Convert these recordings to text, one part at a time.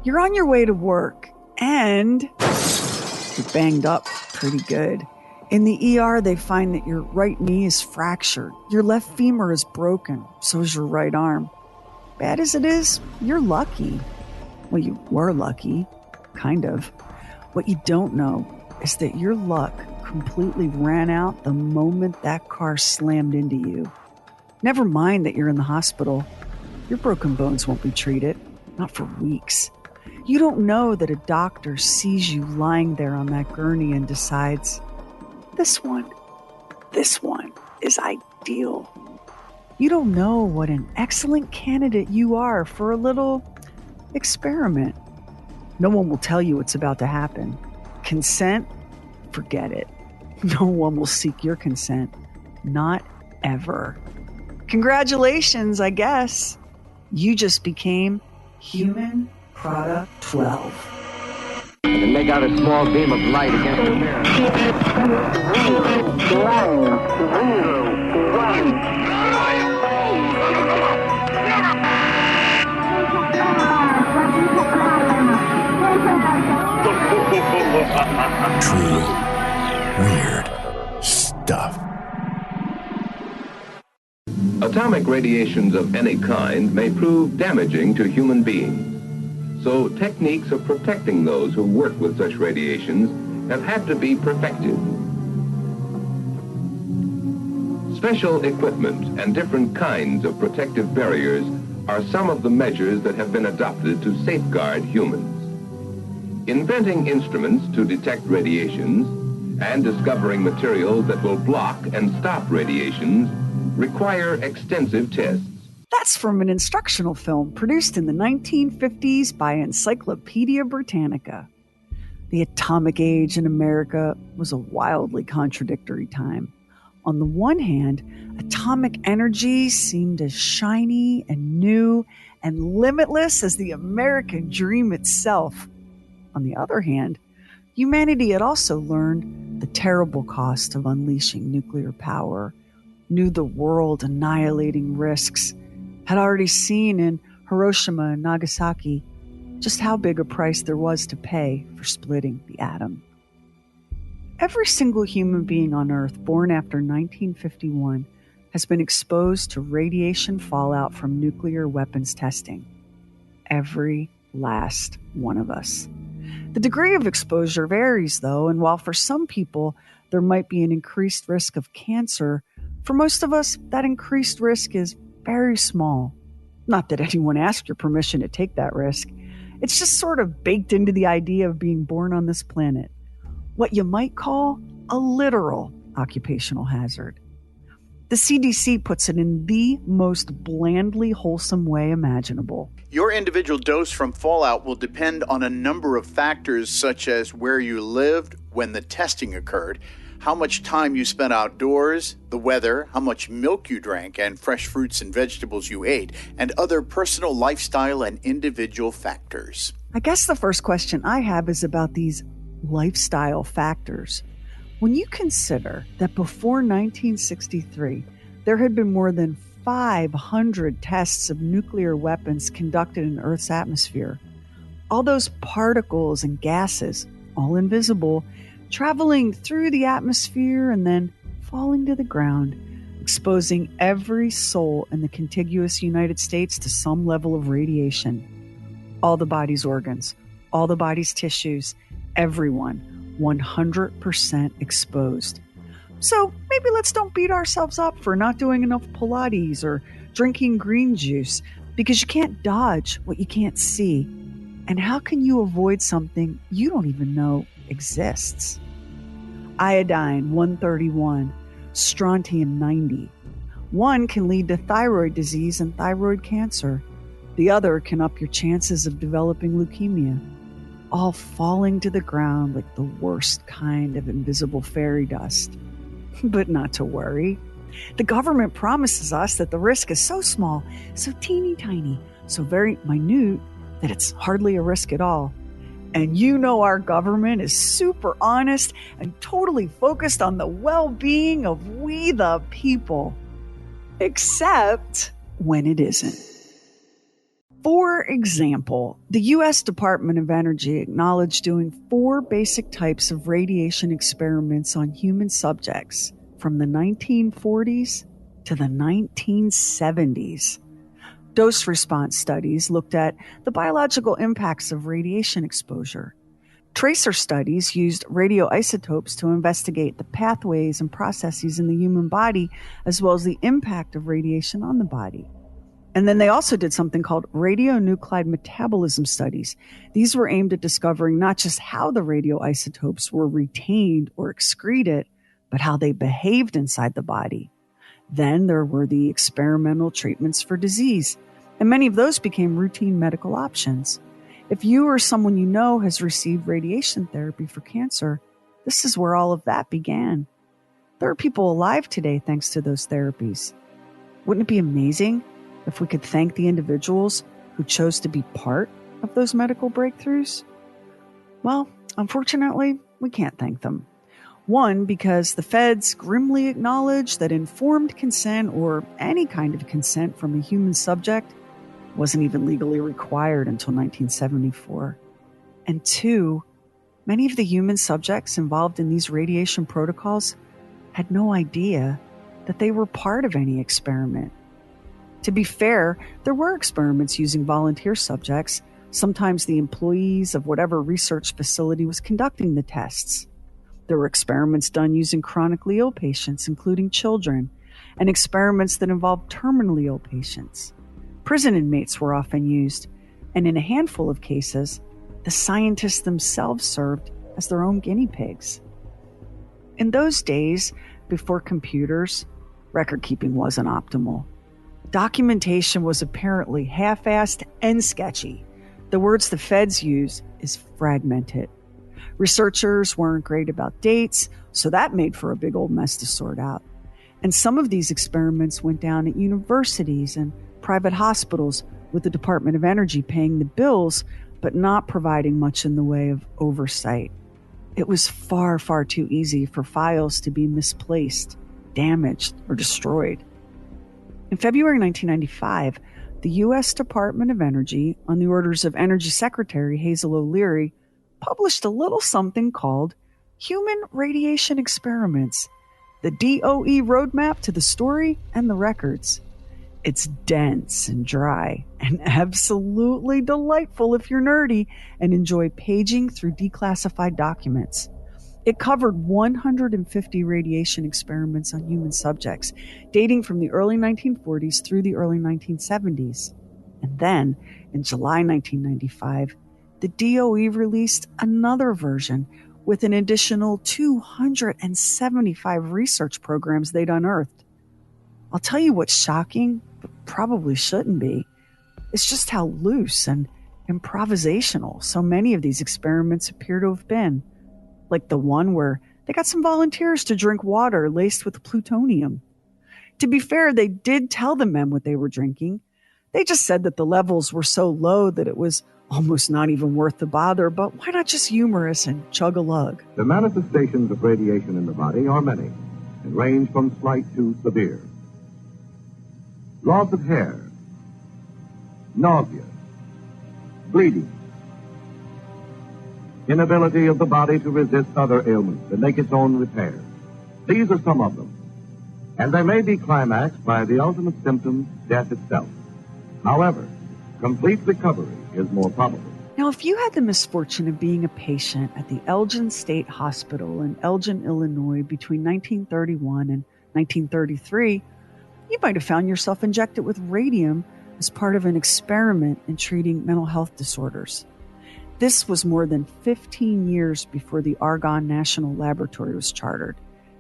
You're on your way to work, and you're banged up pretty good. In the ER, they find that your right knee is fractured. Your left femur is broken. So is your right arm. Bad as it is, you're lucky. Well, you were lucky. Kind of. What you don't know is that your luck completely ran out the moment that car slammed into you. Never mind that you're in the hospital. Your broken bones won't be treated. Not for weeks. You don't know that a doctor sees you lying there on that gurney and decides, this one is ideal. You don't know what an excellent candidate you are for a little experiment. No one will tell you what's about to happen. Consent? Forget it. No one will seek your consent. Not ever. Congratulations, I guess. You just became Human Product 12. And make out a small beam of light against the mirror. 1. Truly weird stuff. Atomic radiations of any kind may prove damaging to human beings. So techniques of protecting those who work with such radiations have had to be perfected. Special equipment and different kinds of protective barriers are some of the measures that have been adopted to safeguard humans. Inventing instruments to detect radiations and discovering materials that will block and stop radiations require extensive tests. That's from an instructional film produced in the 1950s by Encyclopedia Britannica. The atomic age in America was a wildly contradictory time. On the one hand, atomic energy seemed as shiny and new and limitless as the American dream itself. On the other hand, humanity had also learned the terrible cost of unleashing nuclear power, knew the world-annihilating risks, had already seen in Hiroshima and Nagasaki just how big a price there was to pay for splitting the atom. Every single human being on Earth born after 1951 has been exposed to radiation fallout from nuclear weapons testing. Every last one of us. The degree of exposure varies, though, and while for some people there might be an increased risk of cancer, for most of us that increased risk is very small. Not that anyone asked your permission to take that risk. It's just sort of baked into the idea of being born on this planet. What you might call a literal occupational hazard. The CDC puts it in the most blandly wholesome way imaginable. Your individual dose from fallout will depend on a number of factors such as where you lived, when the testing occurred, how much time you spent outdoors, the weather, how much milk you drank, and fresh fruits and vegetables you ate, and other personal lifestyle and individual factors. I guess the first question I have is about these lifestyle factors. When you consider that before 1963, there had been more than 500 tests of nuclear weapons conducted in Earth's atmosphere, all those particles and gases, all invisible, traveling through the atmosphere and then falling to the ground, exposing every soul in the contiguous United States to some level of radiation. All the body's organs, all the body's tissues, everyone 100% exposed. So maybe let's don't beat ourselves up for not doing enough Pilates or drinking green juice, because you can't dodge what you can't see. And how can you avoid something you don't even know exists? Iodine 131, strontium 90. One can lead to thyroid disease and thyroid cancer. The other can up your chances of developing leukemia. All falling to the ground like the worst kind of invisible fairy dust. But not to worry. The government promises us that the risk is so small, so teeny tiny, so very minute that it's hardly a risk at all. And you know our government is super honest and totally focused on the well-being of we the people. Except when it isn't. For example, the U.S. Department of Energy acknowledged doing 4 basic types of radiation experiments on human subjects from the 1940s to the 1970s. Dose-response studies looked at the biological impacts of radiation exposure. Tracer studies used radioisotopes to investigate the pathways and processes in the human body, as well as the impact of radiation on the body. And then they also did something called radionuclide metabolism studies. These were aimed at discovering not just how the radioisotopes were retained or excreted, but how they behaved inside the body. Then there were the experimental treatments for disease, and many of those became routine medical options. If you or someone you know has received radiation therapy for cancer, this is where all of that began. There are people alive today thanks to those therapies. Wouldn't it be amazing if we could thank the individuals who chose to be part of those medical breakthroughs? Well, unfortunately, we can't thank them. One, because the feds grimly acknowledge that informed consent or any kind of consent from a human subject wasn't even legally required until 1974. And two, many of the human subjects involved in these radiation protocols had no idea that they were part of any experiment. To be fair, there were experiments using volunteer subjects. Sometimes the employees of whatever research facility was conducting the tests. There were experiments done using chronically ill patients, including children, and experiments that involved terminally ill patients. Prison inmates were often used, and in a handful of cases, the scientists themselves served as their own guinea pigs. In those days, before computers, record-keeping wasn't optimal. Documentation was apparently half-assed and sketchy. The words the feds use is fragmented. Researchers weren't great about dates, so that made for a big old mess to sort out. And some of these experiments went down at universities and private hospitals, with the Department of Energy paying the bills, but not providing much in the way of oversight. It was far, far too easy for files to be misplaced, damaged, or destroyed. In February 1995, the U.S. Department of Energy, on the orders of Energy Secretary Hazel O'Leary, published a little something called Human Radiation Experiments, the DOE roadmap to the story and the records. It's dense and dry and absolutely delightful if you're nerdy and enjoy paging through declassified documents. It covered 150 radiation experiments on human subjects, dating from the early 1940s through the early 1970s. And then, in July 1995, the DOE released another version with an additional 275 research programs they'd unearthed. I'll tell you what's shocking, but probably shouldn't be. It's just how loose and improvisational so many of these experiments appear to have been. Like the one where they got some volunteers to drink water laced with plutonium. To be fair, they did tell the men what they were drinking. They just said that the levels were so low that it was almost not even worth the bother, but why not just humor us and chug a lug? The manifestations of radiation in the body are many and range from slight to severe. Loss of hair, nausea, bleeding, inability of the body to resist other ailments and make its own repair. These are some of them. And they may be climaxed by the ultimate symptom, death itself. However, complete recovery is more probable. Now, if you had the misfortune of being a patient at the Elgin State Hospital in Elgin, Illinois between 1931 and 1933, you might have found yourself injected with radium as part of an experiment in treating mental health disorders. This was more than 15 years before the Argonne National Laboratory was chartered.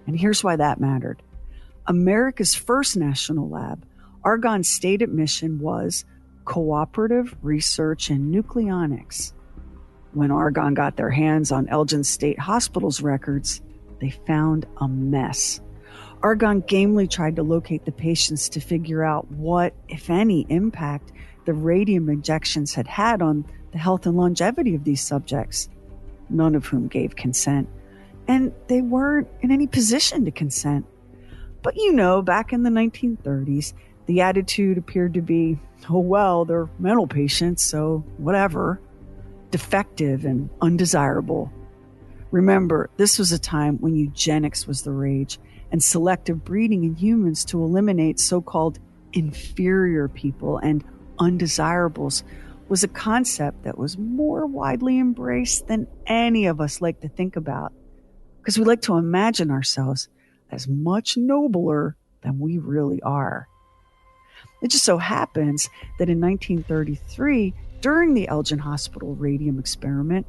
And here's why that mattered. America's first national lab, Argonne's stated mission was cooperative research in nucleonics. When Argonne got their hands on Elgin State Hospital's records, they found a mess. Argonne gamely tried to locate the patients to figure out what, if any, impact the radium injections had had on the health and longevity of these subjects, none of whom gave consent, and they weren't in any position to consent. But back in the 1930s, the The attitude appeared to be, oh, well, they're mental patients, so whatever. Defective and undesirable. Remember, this was a time when eugenics was the rage and selective breeding in humans to eliminate so-called inferior people and undesirables was a concept that was more widely embraced than any of us like to think about, because we like to imagine ourselves as much nobler than we really are. It just so happens that in 1933, during the Elgin Hospital radium experiment,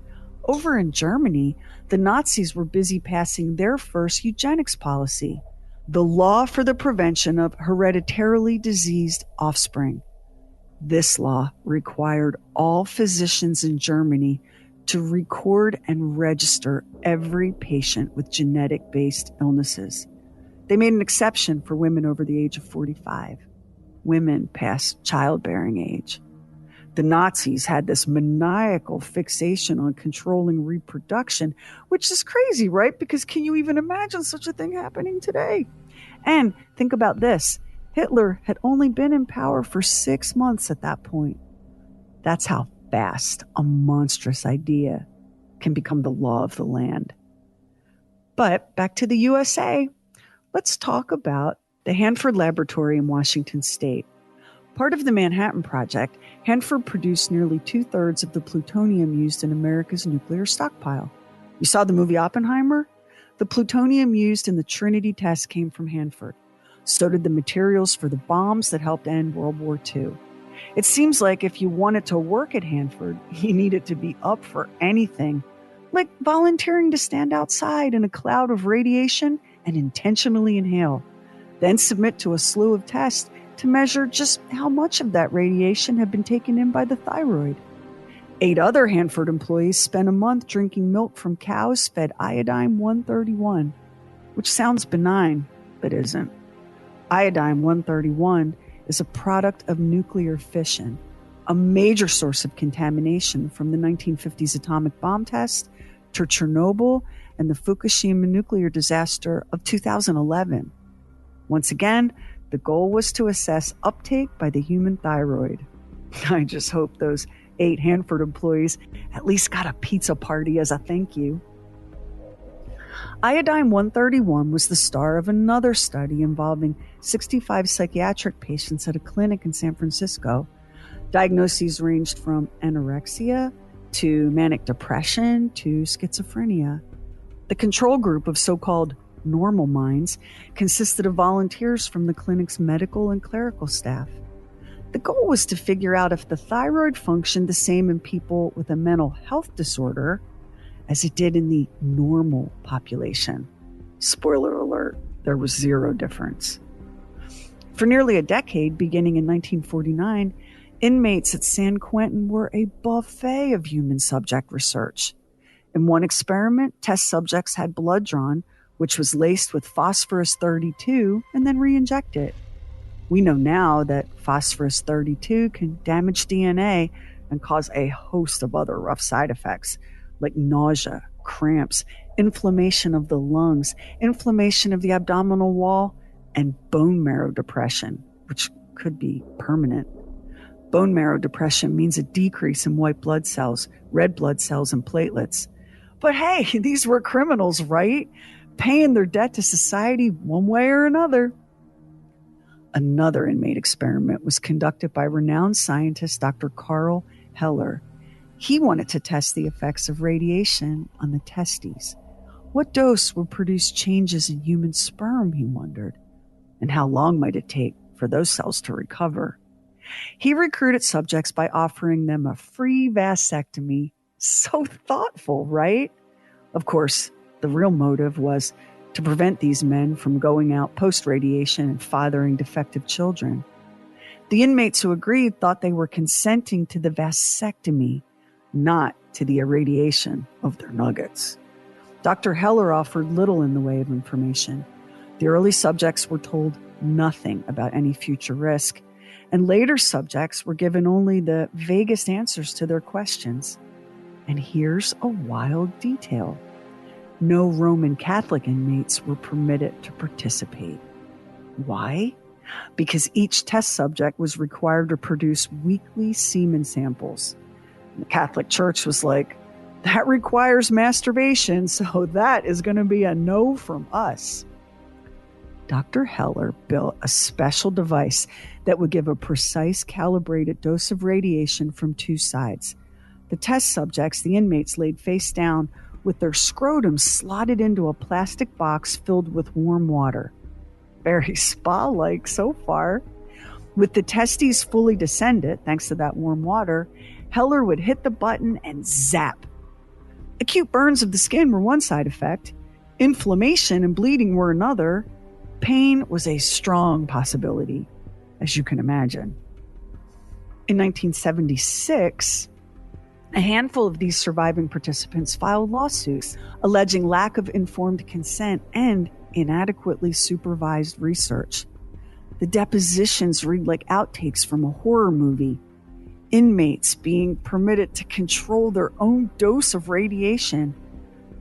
over in Germany, the Nazis were busy passing their first eugenics policy, the law for the prevention of hereditarily diseased offspring. This law required all physicians in Germany to record and register every patient with genetic-based illnesses. They made an exception for women over the age of 45, women past childbearing age. The Nazis had this maniacal fixation on controlling reproduction, which is crazy, right? Because can you even imagine such a thing happening today? And think about this. Hitler had only been in power for 6 months at that point. That's how fast a monstrous idea can become the law of the land. But back to the USA, let's talk about the Hanford Laboratory in Washington State. Part of the Manhattan Project, Hanford produced nearly 2/3 of the plutonium used in America's nuclear stockpile. You saw the movie Oppenheimer? The plutonium used in the Trinity test came from Hanford. So did the materials for the bombs that helped end World War II. It seems like if you wanted to work at Hanford, you needed to be up for anything, like volunteering to stand outside in a cloud of radiation and intentionally inhale, then submit to a slew of tests to measure just how much of that radiation had been taken in by the thyroid. 8 other Hanford employees spent a month drinking milk from cows fed iodine-131, which sounds benign, but isn't. Iodine-131 is a product of nuclear fission, a major source of contamination from the 1950s atomic bomb test to Chernobyl and the Fukushima nuclear disaster of 2011. Once again, the goal was to assess uptake by the human thyroid. I just hope those 8 Hanford employees at least got a pizza party as a thank you. Iodine-131 was the star of another study involving 65 psychiatric patients at a clinic in San Francisco. Diagnoses ranged from anorexia to manic depression to schizophrenia. The control group of so-called normal minds consisted of volunteers from the clinic's medical and clerical staff. The goal was to figure out if the thyroid functioned the same in people with a mental health disorder as it did in the normal population. Spoiler alert, there was zero difference. For nearly a decade, beginning in 1949, inmates at San Quentin were a buffet of human subject research. In one experiment, test subjects had blood drawn, which was laced with phosphorus-32 and then re-injected. We know now that phosphorus-32 can damage DNA and cause a host of other rough side effects, like nausea, cramps, inflammation of the lungs, inflammation of the abdominal wall, and bone marrow depression, which could be permanent. Bone marrow depression means a decrease in white blood cells, red blood cells, and platelets. But hey, these were criminals, right? Paying their debt to society one way or another. Another inmate experiment was conducted by renowned scientist Dr. Carl Heller. He wanted to test the effects of radiation on the testes. What dose would produce changes in human sperm, he wondered, and how long might it take for those cells to recover? He recruited subjects by offering them a free vasectomy. So thoughtful, right? Of course, the real motive was to prevent these men from going out post-radiation and fathering defective children. The inmates who agreed thought they were consenting to the vasectomy, not to the irradiation of their nuggets. Dr. Heller offered little in the way of information. The early subjects were told nothing about any future risk, and later subjects were given only the vaguest answers to their questions. And here's a wild detail. No Roman Catholic inmates were permitted to participate. Why? because each test subject was required to produce weekly semen samples. The Catholic Church was like, that requires masturbation, so that is going to be a no from us. Dr. Heller built a special device that would give a precise calibrated dose of radiation from two sides. The test subjects, the inmates, laid face down with their scrotum slotted into a plastic box filled with warm water. Very spa-like so far. With the testes fully descended, thanks to that warm water, Heller would hit the button and zap. Acute burns of the skin were one side effect. Inflammation and bleeding were another. Pain was a strong possibility, as you can imagine. In 1976, a handful of these surviving participants filed lawsuits alleging lack of informed consent and inadequately supervised research. The depositions read like outtakes from a horror movie. Inmates being permitted to control their own dose of radiation.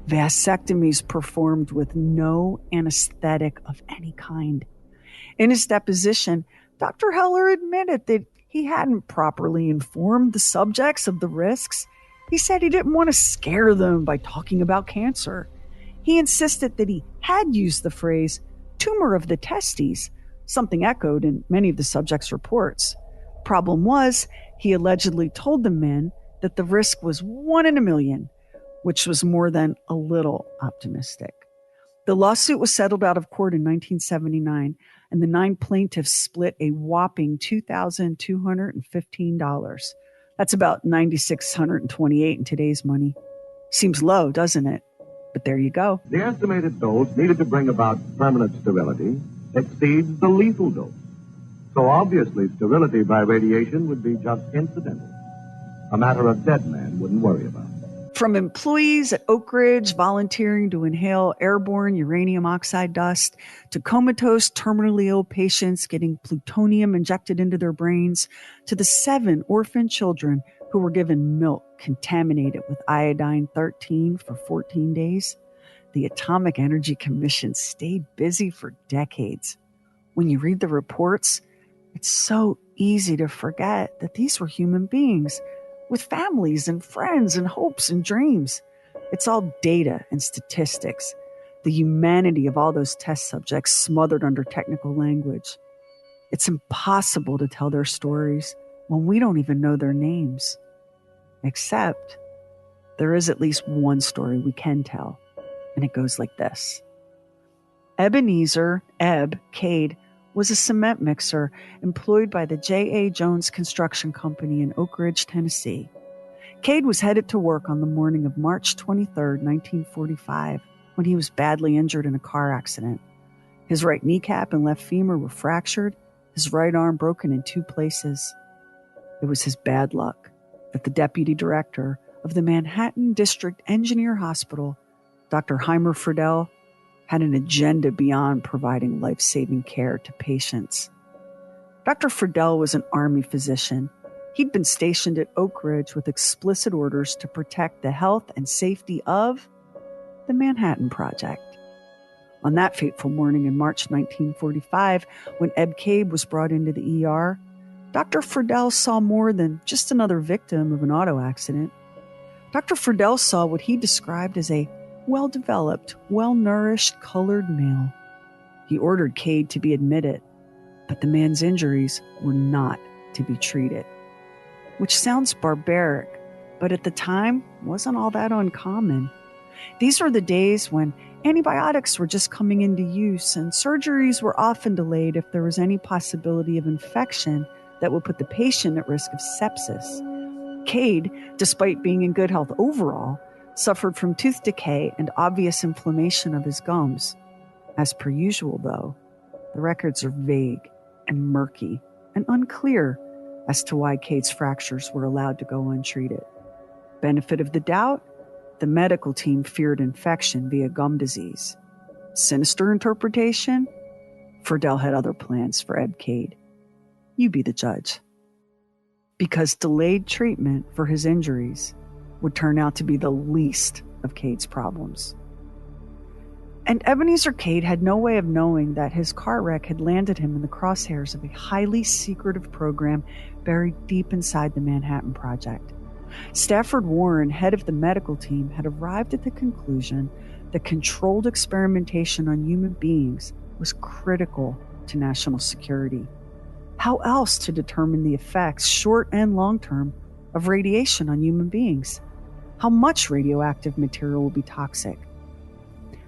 Vasectomies performed with no anesthetic of any kind. In his deposition, Dr. Heller admitted that he hadn't properly informed the subjects of the risks. He said he didn't want to scare them by talking about cancer. He insisted that he had used the phrase tumor of the testes, something echoed in many of the subjects' reports. Problem was, he allegedly told the men that the risk was 1 in a million, which was more than a little optimistic. The lawsuit was settled out of court in 1979, and the 9 plaintiffs split a whopping $2,215. That's about $9,628 in today's money. Seems low, doesn't it? But there you go. The estimated dose needed to bring about permanent sterility exceeds the lethal dose. So obviously sterility by radiation would be just incidental. A matter a dead man wouldn't worry about. From employees at Oak Ridge volunteering to inhale airborne uranium oxide dust, to comatose, terminally ill patients getting plutonium injected into their brains, to the 7 orphan children who were given milk contaminated with iodine-13 for 14 days, the Atomic Energy Commission stayed busy for decades. When you read the reports, it's so easy to forget that these were human beings with families and friends and hopes and dreams. It's all data and statistics, the humanity of all those test subjects smothered under technical language. It's impossible to tell their stories when we don't even know their names. Except there is at least one story we can tell, and it goes like this. Ebenezer Ebb Cade was a cement mixer employed by the J.A. Jones Construction Company in Oak Ridge, Tennessee. Cade was headed to work on the morning of March 23, 1945, when he was badly injured in a car accident. His right kneecap and left femur were fractured, his right arm broken in 2 places. It was his bad luck that the deputy director of the Manhattan District Engineer Hospital, Dr. Heimer Friedel, had an agenda beyond providing life-saving care to patients. Dr. Friedel was an Army physician. He'd been stationed at Oak Ridge with explicit orders to protect the health and safety of the Manhattan Project. On that fateful morning in March 1945, when Ebb Cade was brought into the ER, Dr. Friedel saw more than just another victim of an auto accident. Dr. Friedel saw what he described as a well-developed, well-nourished, colored male. He ordered Cade to be admitted, but the man's injuries were not to be treated. Which sounds barbaric, but at the time wasn't all that uncommon. These were the days when antibiotics were just coming into use and surgeries were often delayed if there was any possibility of infection that would put the patient at risk of sepsis. Cade, despite being in good health overall, suffered from tooth decay and obvious inflammation of his gums. As per usual, though, the records are vague and murky and unclear as to why Cade's fractures were allowed to go untreated. Benefit of the doubt, the medical team feared infection via gum disease. Sinister interpretation, Friedel had other plans for Ebb Cade. You be the judge. Because delayed treatment for his injuries would turn out to be the least of Cade's problems. And Ebenezer Cade had no way of knowing that his car wreck had landed him in the crosshairs of a highly secretive program buried deep inside the Manhattan Project. Stafford Warren, head of the medical team, had arrived at the conclusion that controlled experimentation on human beings was critical to national security. How else to determine the effects, short and long term, of radiation on human beings? How much radioactive material will be toxic?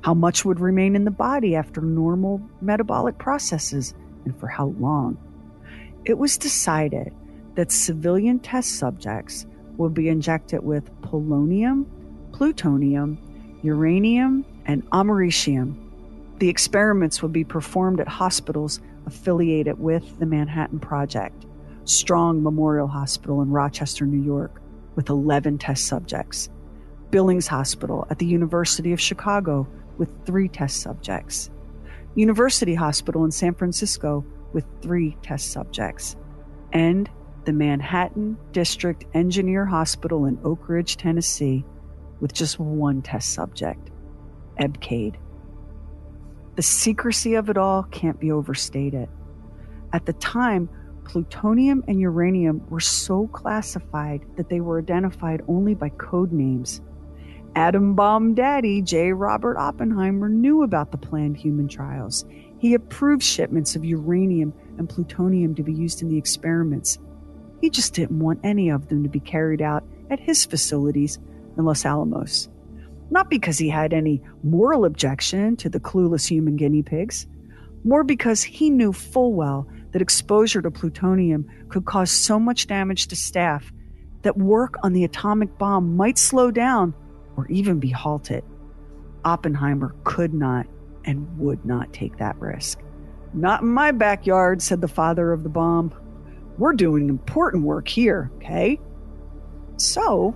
How much would remain in the body after normal metabolic processes, and for how long? It was decided that civilian test subjects would be injected with polonium, plutonium, uranium, and americium. The experiments would be performed at hospitals affiliated with the Manhattan Project. Strong Memorial Hospital in Rochester, New York, with 11 test subjects. Billings Hospital at the University of Chicago, with 3 test subjects. University Hospital in San Francisco, with 3 test subjects. And the Manhattan District Engineer Hospital in Oak Ridge, Tennessee, with just 1 test subject, Ebb Cade. The secrecy of it all can't be overstated. At the time, plutonium and uranium were so classified that they were identified only by code names. Atom bomb daddy J. Robert Oppenheimer knew about the planned human trials. He approved shipments of uranium and plutonium to be used in the experiments. He just didn't want any of them to be carried out at his facilities in Los Alamos. Not because he had any moral objection to the clueless human guinea pigs, more because he knew full well that exposure to plutonium could cause so much damage to staff that work on the atomic bomb might slow down or even be halted. Oppenheimer could not and would not take that risk. "Not in my backyard," said the father of the bomb. "We're doing important work here, okay?" So,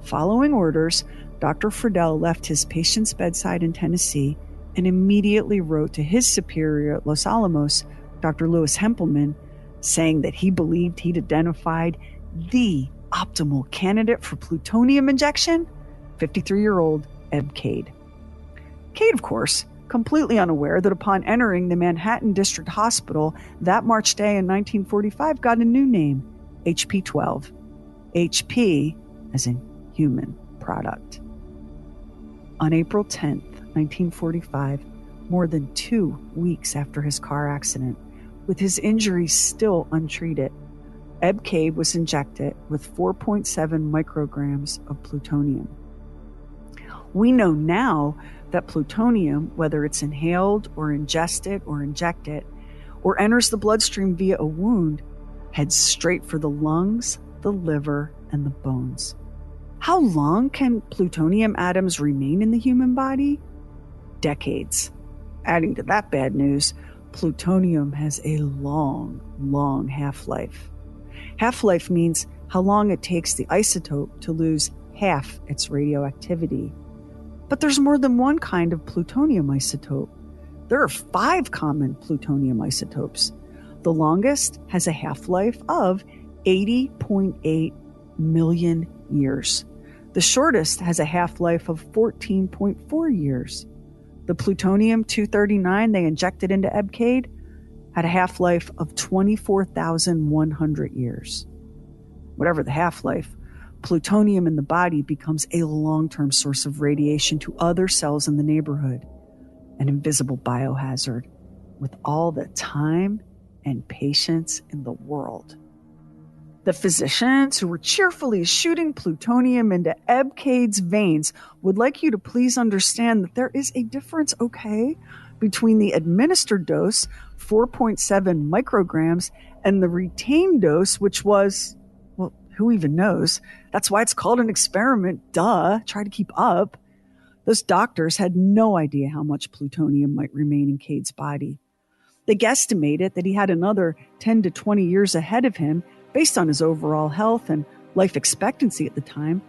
following orders, Dr. Friedel left his patient's bedside in Tennessee and immediately wrote to his superior at Los Alamos, Dr. Louis Hempelman, saying that he believed he'd identified the optimal candidate for plutonium injection, 53-year-old Ebb Cade. Cade, of course, completely unaware that upon entering the Manhattan District Hospital that March day in 1945, got a new name, HP-12. HP as in human product. On April 10th, 1945, more than 2 weeks after his car accident, with his injuries still untreated, Ebb Cade was injected with 4.7 micrograms of plutonium. We know now that plutonium, whether it's inhaled or ingested or injected, or enters the bloodstream via a wound, heads straight for the lungs, the liver, and the bones. How long can plutonium atoms remain in the human body? Decades. Adding to that bad news, plutonium has a long, long half-life. Half-life means how long it takes the isotope to lose half its radioactivity. But there's more than one kind of plutonium isotope. There are 5 common plutonium isotopes. The longest has a half-life of 80.8 million years. The shortest has a half-life of 14.4 years. The plutonium-239 they injected into Ebb Cade had a half-life of 24,100 years. Whatever the half-life, plutonium in the body becomes a long-term source of radiation to other cells in the neighborhood, an invisible biohazard with all the time and patience in the world. The physicians who were cheerfully shooting plutonium into Ebb Cade's veins would like you to please understand that there is a difference, okay, between the administered dose, 4.7 micrograms, and the retained dose, which was, well, who even knows? That's why it's called an experiment, duh, try to keep up. Those doctors had no idea how much plutonium might remain in Cade's body. They guesstimated that he had another 10 to 20 years ahead of him based on his overall health and life expectancy at the time,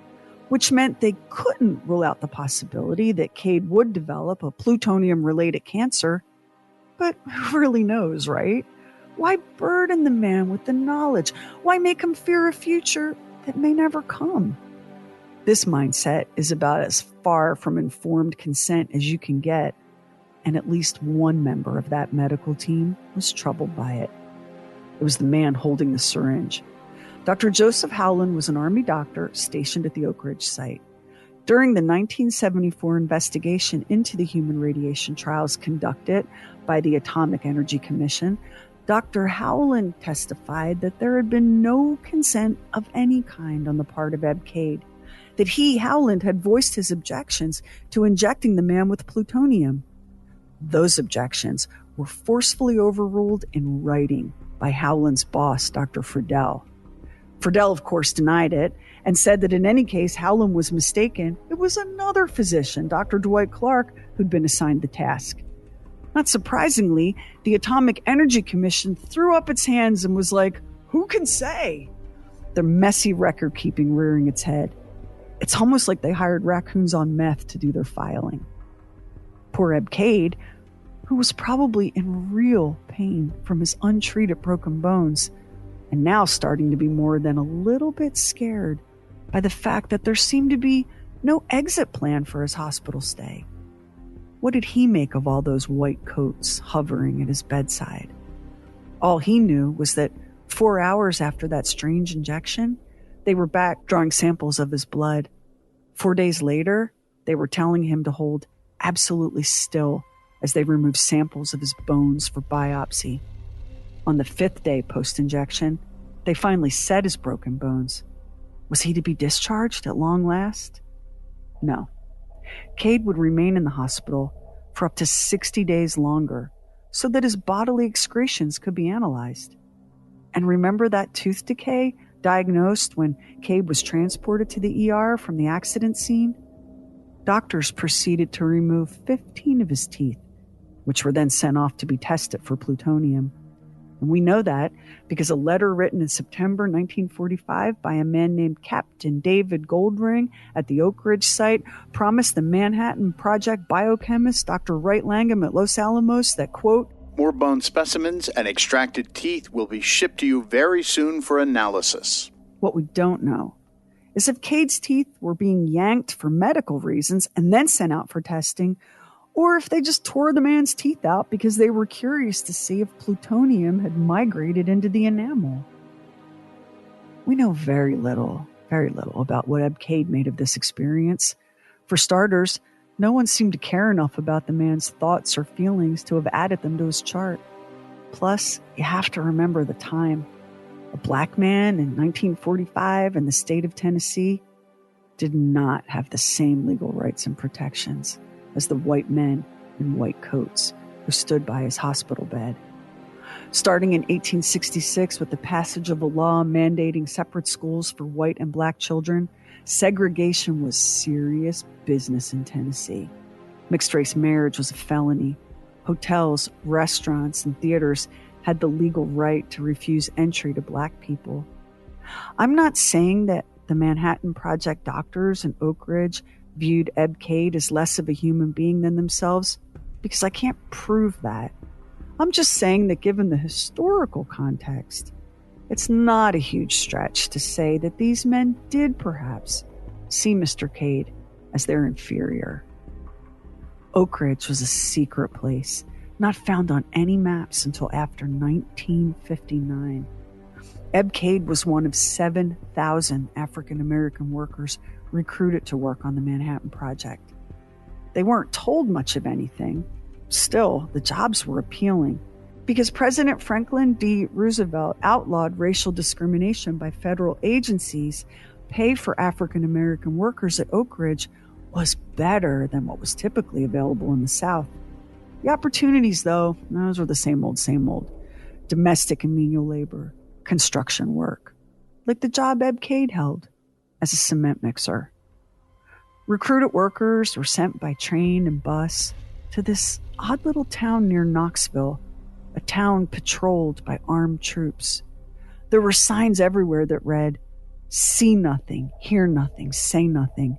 which meant they couldn't rule out the possibility that Cade would develop a plutonium-related cancer. But who really knows, right? Why burden the man with the knowledge? Why make him fear a future that may never come? This mindset is about as far from informed consent as you can get. and at least one member of that medical team was troubled by it. It was the man holding the syringe. Dr. Joseph Howland was an Army doctor stationed at the Oak Ridge site. During the 1974 investigation into the human radiation trials conducted by the Atomic Energy Commission, Dr. Howland testified that there had been no consent of any kind on the part of Ebb Cade, that he, Howland, had voiced his objections to injecting the man with plutonium. Those objections were forcefully overruled in writing by Howland's boss, Dr. Friedel. Friedel, of course, denied it and said that in any case, Howland was mistaken. It was another physician, Dr. Dwight Clark, who'd been assigned the task. Not surprisingly, the Atomic Energy Commission threw up its hands and was like, who can say? Their messy record-keeping rearing its head. It's almost like they hired raccoons on meth to do their filing. Poor Ebb Cade, who was probably in real pain from his untreated broken bones, and now starting to be more than a little bit scared by the fact that there seemed to be no exit plan for his hospital stay. What did he make of all those white coats hovering at his bedside? All he knew was that 4 hours after that strange injection, they were back drawing samples of his blood. 4 days later, they were telling him to hold absolutely still as they removed samples of his bones for biopsy. On the 5th day post-injection, they finally set his broken bones. Was he to be discharged at long last? No. Cade would remain in the hospital for up to 60 days longer so that his bodily excretions could be analyzed. And remember that tooth decay diagnosed when Cade was transported to the ER from the accident scene? Doctors proceeded to remove 15 of his teeth, which were then sent off to be tested for plutonium. And we know that because a letter written in September 1945 by a man named Captain David Goldring at the Oak Ridge site promised the Manhattan Project biochemist Dr. Wright Langham at Los Alamos that, quote, more bone specimens and extracted teeth will be shipped to you very soon for analysis. What we don't know is if Cade's teeth were being yanked for medical reasons and then sent out for testing, or if they just tore the man's teeth out because they were curious to see if plutonium had migrated into the enamel. We know very little about what Ebb Cade made of this experience. For starters, no one seemed to care enough about the man's thoughts or feelings to have added them to his chart. Plus, you have to remember the time. A black man in 1945 in the state of Tennessee did not have the same legal rights and protections as the white men in white coats who stood by his hospital bed. Starting in 1866 with the passage of a law mandating separate schools for white and black children, segregation was serious business in Tennessee. Mixed-race marriage was a felony. Hotels, restaurants, and theaters had the legal right to refuse entry to black people. I'm not saying that the Manhattan Project doctors in Oak Ridge viewed Ebb Cade as less of a human being than themselves, because I can't prove that. I'm just saying that given the historical context, it's not a huge stretch to say that these men did perhaps see Mr. Cade as their inferior. Oak Ridge was a secret place, not found on any maps until after 1959. Ebb Cade was one of 7,000 African-American workers recruited to work on the Manhattan Project. They weren't told much of anything. Still, the jobs were appealing because President Franklin D. Roosevelt outlawed racial discrimination by federal agencies. Pay for African-American workers at Oak Ridge was better than what was typically available in the South. The opportunities, though, those were the same old. Domestic and menial labor, construction work, like the job Ebb Cade held as a cement mixer. Recruited workers were sent by train and bus to this odd little town near Knoxville, a town patrolled by armed troops. There were signs everywhere that read, "See nothing, hear nothing, say nothing."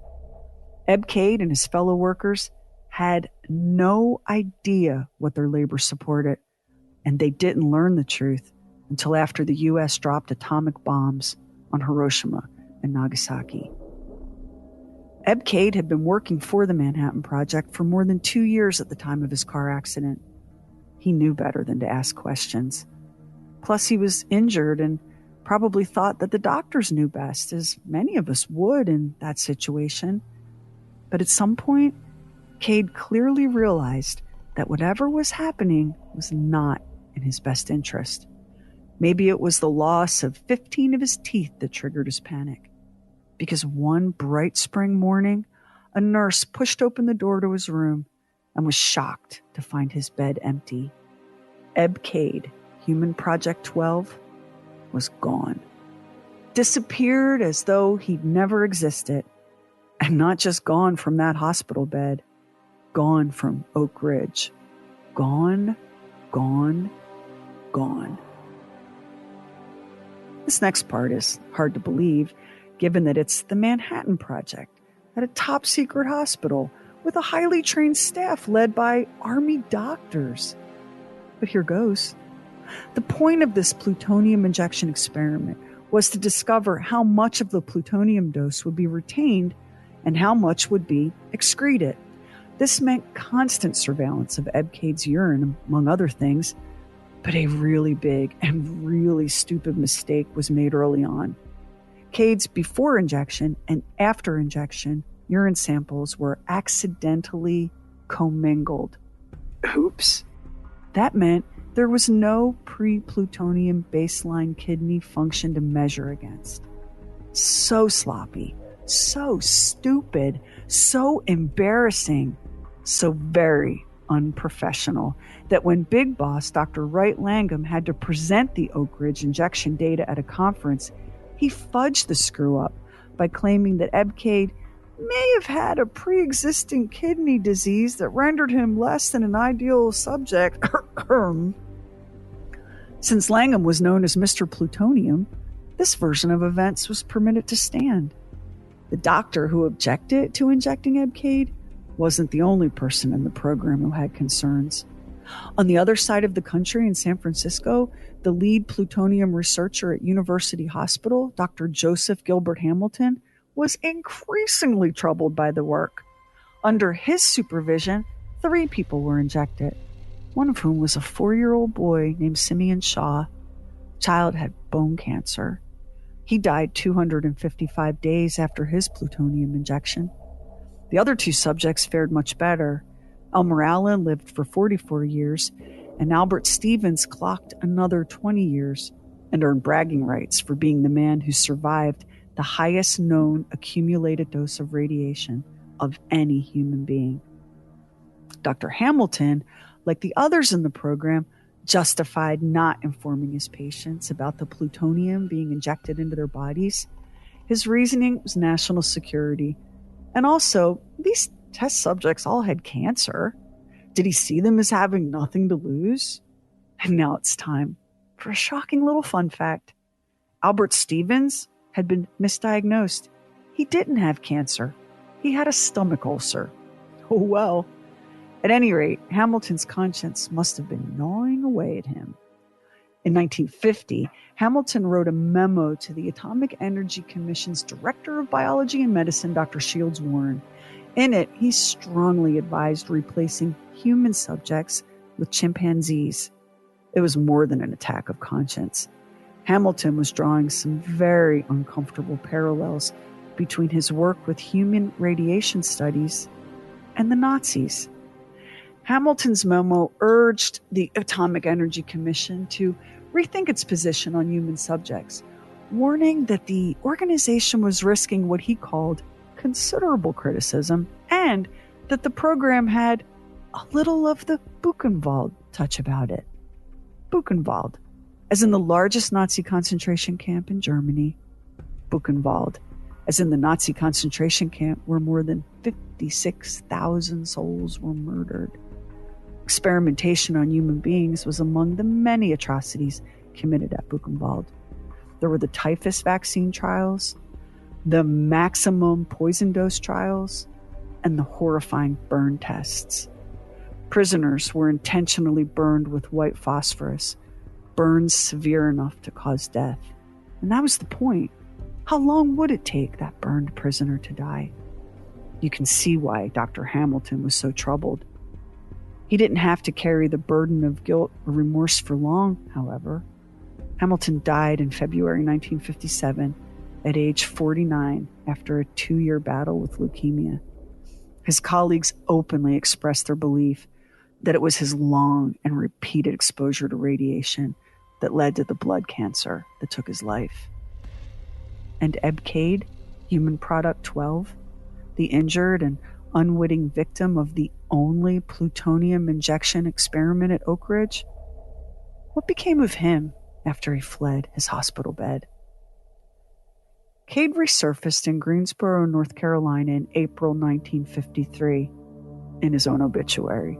Ebb Cade and his fellow workers had no idea what their labor supported, and they didn't learn the truth until after the U.S. dropped atomic bombs on Hiroshima and Nagasaki. Ebb Cade had been working for the Manhattan Project for more than 2 years at the time of his car accident. He knew better than to ask questions. Plus, he was injured and probably thought that the doctors knew best, as many of us would in that situation. But at some point, Cade clearly realized that whatever was happening was not in his best interest. Maybe it was the loss of 15 of his teeth that triggered his panic. Because one bright spring morning, a nurse pushed open the door to his room and was shocked to find his bed empty. Ebb Cade, Human Project 12, was gone. Disappeared as though he'd never existed. And not just gone from that hospital bed, gone from Oak Ridge. Gone, gone, gone. This next part is hard to believe, given that it's the Manhattan Project at a top-secret hospital with a highly trained staff led by Army doctors. But here goes. The point of this plutonium injection experiment was to discover how much of the plutonium dose would be retained and how much would be excreted. This meant constant surveillance of Ebb Cade's urine, among other things, but a really big and really stupid mistake was made early on. Cade's before injection and after injection urine samples were accidentally commingled. Oops. That meant there was no pre-plutonium baseline kidney function to measure against. So sloppy, so stupid, so embarrassing, so very unprofessional that when Big Boss Dr. Wright Langham had to present the Oak Ridge injection data at a conference, he fudged the screw-up by claiming that Ebb Cade may have had a pre-existing kidney disease that rendered him less than an ideal subject. Since Langham was known as Mr. Plutonium, this version of events was permitted to stand. The doctor who objected to injecting Ebb Cade wasn't the only person in the program who had concerns. On the other side of the country in San Francisco, the lead plutonium researcher at University Hospital, Dr. Joseph Gilbert Hamilton, was increasingly troubled by the work. Under his supervision, 3 people were injected, one of whom was a 4-year-old boy named Simeon Shaw. The child had bone cancer. He died 255 days after his plutonium injection. The other 2 subjects fared much better. Elmer Allen lived for 44 years, and Albert Stevens clocked another 20 years and earned bragging rights for being the man who survived the highest known accumulated dose of radiation of any human being. Dr. Hamilton, like the others in the program, justified not informing his patients about the plutonium being injected into their bodies. His reasoning was national security. And also, these test subjects all had cancer. Did he see them as having nothing to lose? And now it's time for a shocking little fun fact. Albert Stevens had been misdiagnosed. He didn't have cancer. He had a stomach ulcer. Oh well. At any rate, Hamilton's conscience must have been gnawing away at him. In 1950, Hamilton wrote a memo to the Atomic Energy Commission's Director of Biology and Medicine, Dr. Shields Warren. In it, he strongly advised replacing human subjects with chimpanzees. It was more than an attack of conscience. Hamilton was drawing some very uncomfortable parallels between his work with human radiation studies and the Nazis. Hamilton's memo urged the Atomic Energy Commission to rethink its position on human subjects, warning that the organization was risking what he called considerable criticism and that the program had a little of the Buchenwald touch about it. Buchenwald, as in the largest Nazi concentration camp in Germany. Buchenwald, as in the Nazi concentration camp where more than 56,000 souls were murdered. Experimentation on human beings was among the many atrocities committed at Buchenwald. There were the typhus vaccine trials, the maximum poison dose trials, and the horrifying burn tests. Prisoners were intentionally burned with white phosphorus, burns severe enough to cause death. And that was the point. How long would it take that burned prisoner to die? You can see why Dr. Hamilton was so troubled. He didn't have to carry the burden of guilt or remorse for long, however. Hamilton died in February 1957 at age 49 after a 2-year battle with leukemia. His colleagues openly expressed their belief that it was his long and repeated exposure to radiation that led to the blood cancer that took his life. And Ebb Cade, human product 12, the injured and unwitting victim of the only plutonium injection experiment at Oak Ridge? What became of him after he fled his hospital bed? Cade resurfaced in Greensboro, North Carolina in April 1953 in his own obituary.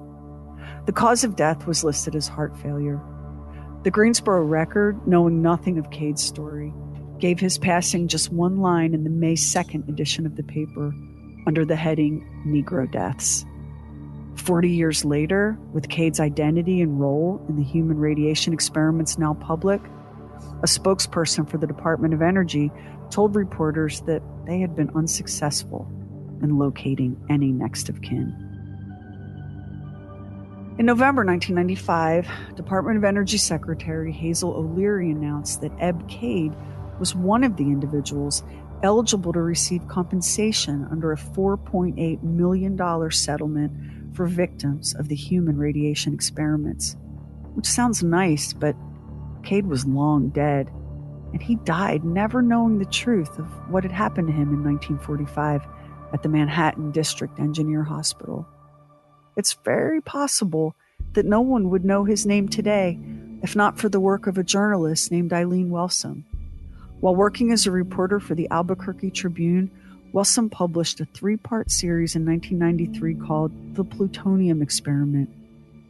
The cause of death was listed as heart failure. The Greensboro Record, knowing nothing of Cade's story, gave his passing just one line in the May 2nd edition of the paper under the heading Negro Deaths. 40 years later, with Cade's identity and role in the human radiation experiments now public, a spokesperson for the Department of Energy told reporters that they had been unsuccessful in locating any next of kin. In November 1995, Department of Energy Secretary Hazel O'Leary announced that Ebb Cade was one of the individuals eligible to receive compensation under a $4.8 million settlement for victims of the human radiation experiments. Which sounds nice, but Cade was long dead, and he died never knowing the truth of what had happened to him in 1945 at the Manhattan District Engineer Hospital. It's very possible that no one would know his name today if not for the work of a journalist named Eileen Wellsome. While working as a reporter for the Albuquerque Tribune, Wellsome published a 3-part series in 1993 called The Plutonium Experiment.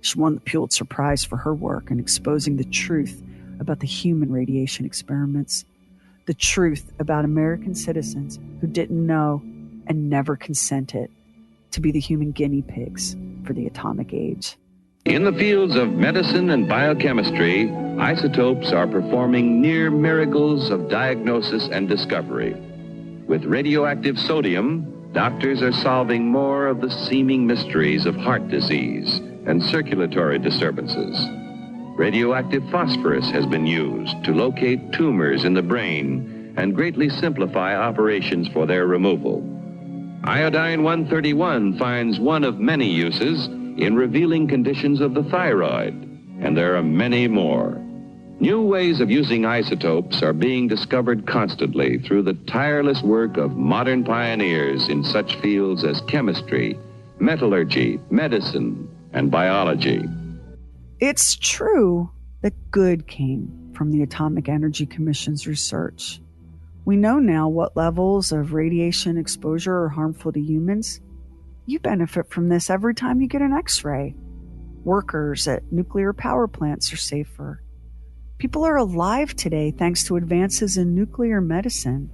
She won the Pulitzer Prize for her work in exposing the truth about the human radiation experiments, the truth about American citizens who didn't know and never consented to be the human guinea pigs for the atomic age. In the fields of medicine and biochemistry, isotopes are performing near miracles of diagnosis and discovery. With radioactive sodium, doctors are solving more of the seeming mysteries of heart disease and circulatory disturbances. Radioactive phosphorus has been used to locate tumors in the brain and greatly simplify operations for their removal. Iodine-131 finds one of many uses in revealing conditions of the thyroid, and there are many more. New ways of using isotopes are being discovered constantly through the tireless work of modern pioneers in such fields as chemistry, metallurgy, medicine, and biology. It's true that good came from the Atomic Energy Commission's research. We know now what levels of radiation exposure are harmful to humans. You benefit from this every time you get an X-ray. Workers at nuclear power plants are safer. People are alive today thanks to advances in nuclear medicine.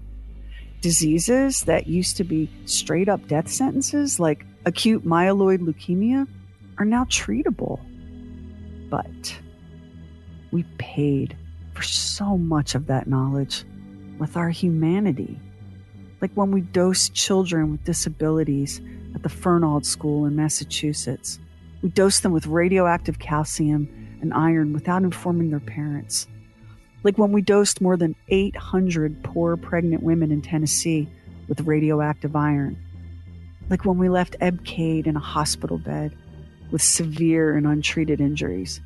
Diseases that used to be straight-up death sentences, like acute myeloid leukemia, are now treatable. But we paid for so much of that knowledge with our humanity. Like when we dosed children with disabilities at the Fernald School in Massachusetts. We dosed them with radioactive calcium and iron without informing their parents. Like when we dosed more than 800 poor pregnant women in Tennessee with radioactive iron. Like when we left Ebb Cade in a hospital bed with severe and untreated injuries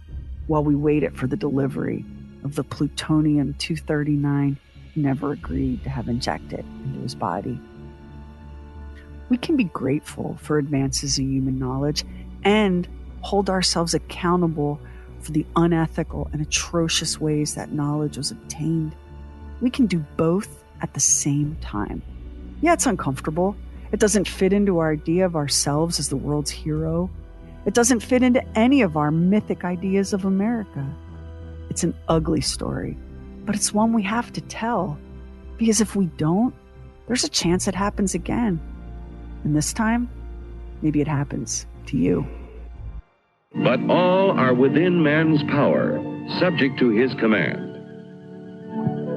while we waited for the delivery of the Plutonium-239 he never agreed to have injected into his body. We can be grateful for advances in human knowledge and hold ourselves accountable for the unethical and atrocious ways that knowledge was obtained. We can do both at the same time. Yeah, it's uncomfortable. It doesn't fit into our idea of ourselves as the world's hero. It doesn't fit into any of our mythic ideas of America. It's an ugly story, but it's one we have to tell. Because if we don't, there's a chance it happens again. And this time, maybe it happens to you. But all are within man's power, subject to his command.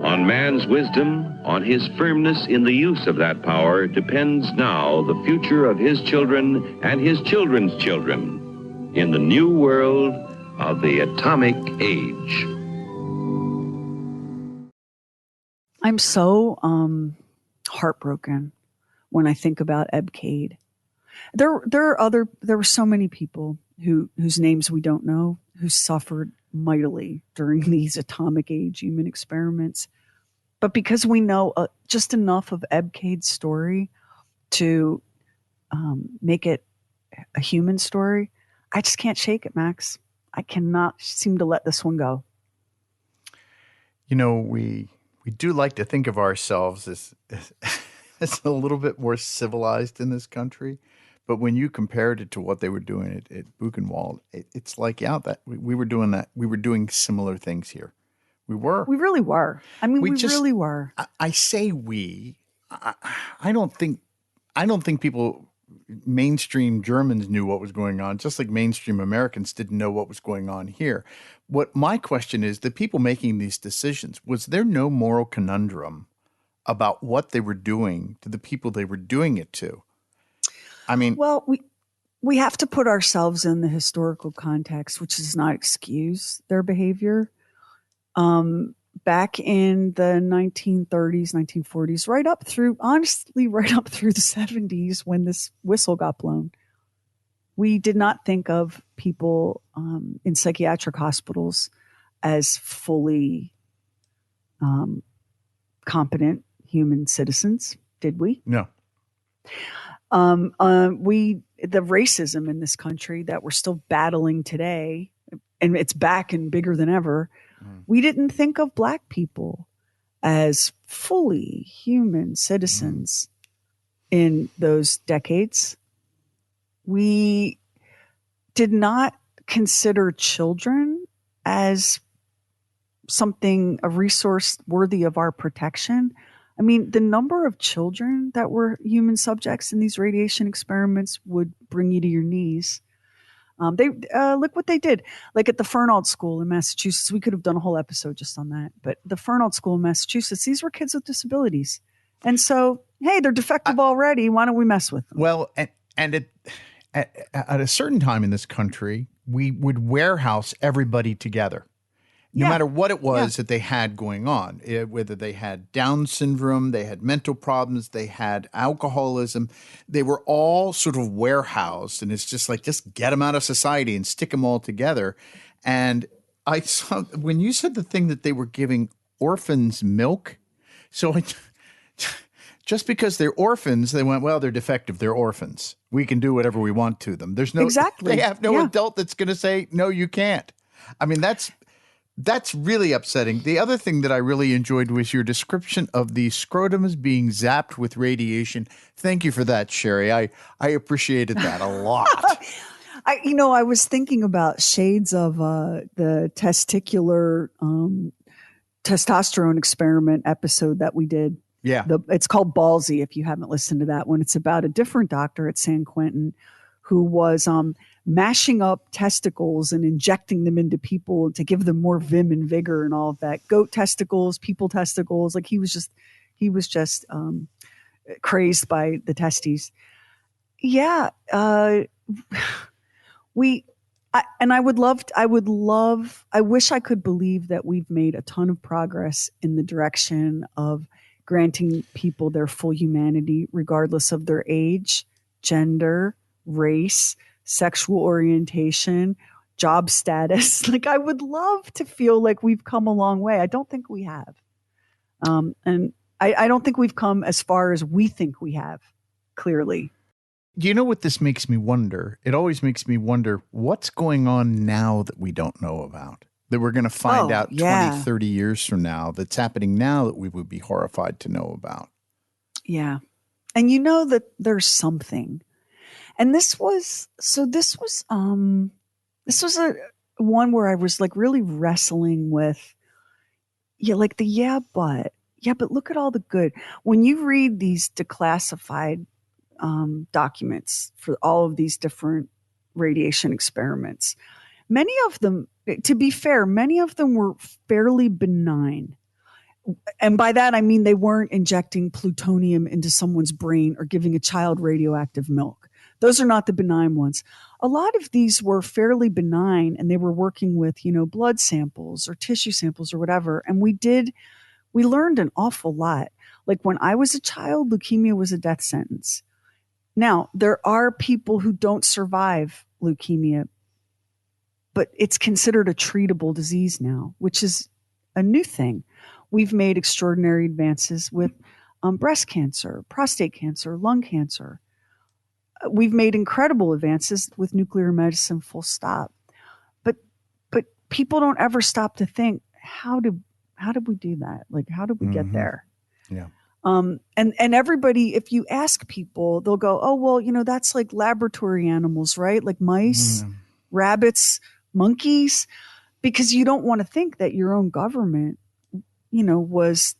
On man's wisdom, On his firmness in the use of that power depends now the future of his children and his children's children in the new world of the atomic age. I'm so heartbroken when I think about Ebb Cade. There were so many people whose names we don't know who suffered mightily during these atomic age human experiments. But because we know just enough of Ebb Cade's story to make it a human story, I just can't shake it, Max. I cannot seem to let this one go. You know, we do like to think of ourselves as a little bit more civilized in this country. But when you compared it to what they were doing at Buchenwald, it's like, yeah, that we were doing that. We were doing similar things here. We were. We really were. I mean, we really were. I say we. I don't think people, mainstream Germans knew what was going on, just like mainstream Americans didn't know what was going on here. What my question is, the people making these decisions, was there no moral conundrum about what they were doing to the people they were doing it to? I mean, well, we have to put ourselves in the historical context, which does not excuse their behavior. Back in the 1930s, 1940s, right up through the 70s when this whistle got blown, we did not think of people in psychiatric hospitals as fully competent human citizens, did we? No. The racism in this country that we're still battling today, and it's back and bigger than ever. We didn't think of Black people as fully human citizens in those decades. We did not consider children as a resource worthy of our protection. I mean, the number of children that were human subjects in these radiation experiments would bring you to your knees. They look what they did. Like at the Fernald School in Massachusetts, we could have done a whole episode just on that. But the Fernald School in Massachusetts, these were kids with disabilities, and so hey, they're defective already. Why don't we mess with them? Well, and at a certain time in this country, we would warehouse everybody together. No matter what it was that they had going on, whether they had Down syndrome, they had mental problems, they had alcoholism, they were all sort of warehoused. And it's just like, just get them out of society and stick them all together. And I saw when you said the thing that they were giving orphans milk. So just because they're orphans, they went, well, they're defective. They're orphans. We can do whatever we want to them. There's no, exactly. They have no adult that's going to say, no, you can't. I mean, that's really upsetting. The other thing that I really enjoyed was your description of the scrotums being zapped with radiation. Thank you for that, Sherry. I appreciated that a lot. I was thinking about shades of the testicular testosterone experiment episode that we did. Yeah. It's called Ballsy, if you haven't listened to that one. It's about a different doctor at San Quentin who was mashing up testicles and injecting them into people to give them more vim and vigor and all of that. Goat testicles, people testicles. Like he was just crazed by the testes. Yeah. I wish I could believe that we've made a ton of progress in the direction of granting people their full humanity, regardless of their age, gender, race, sexual orientation, job status. Like, I would love to feel like we've come a long way. I don't think we have. And I don't think we've come as far as we think we have, clearly. Do you know what this makes me wonder? It always makes me wonder what's going on now that we don't know about, that we're going to find out 20, 30 years from now, that's happening now that we would be horrified to know about. Yeah. And you know that there's something. And this was a one where I was like really wrestling with, but look at all the good. When you read these declassified documents for all of these different radiation experiments, many of them, to be fair, many of them were fairly benign. And by that, I mean they weren't injecting plutonium into someone's brain or giving a child radioactive milk. Those are not the benign ones. A lot of these were fairly benign, and they were working with, blood samples or tissue samples or whatever. And we learned an awful lot. Like when I was a child, leukemia was a death sentence. Now, there are people who don't survive leukemia, but it's considered a treatable disease now, which is a new thing. We've made extraordinary advances with breast cancer, prostate cancer, lung cancer. We've made incredible advances with nuclear medicine, full stop. But people don't ever stop to think, how did we do that? Like, how did we get there? Yeah. And everybody, if you ask people, they'll go, oh, well, that's like laboratory animals, right? Like mice, rabbits, monkeys, because you don't want to think that your own government, was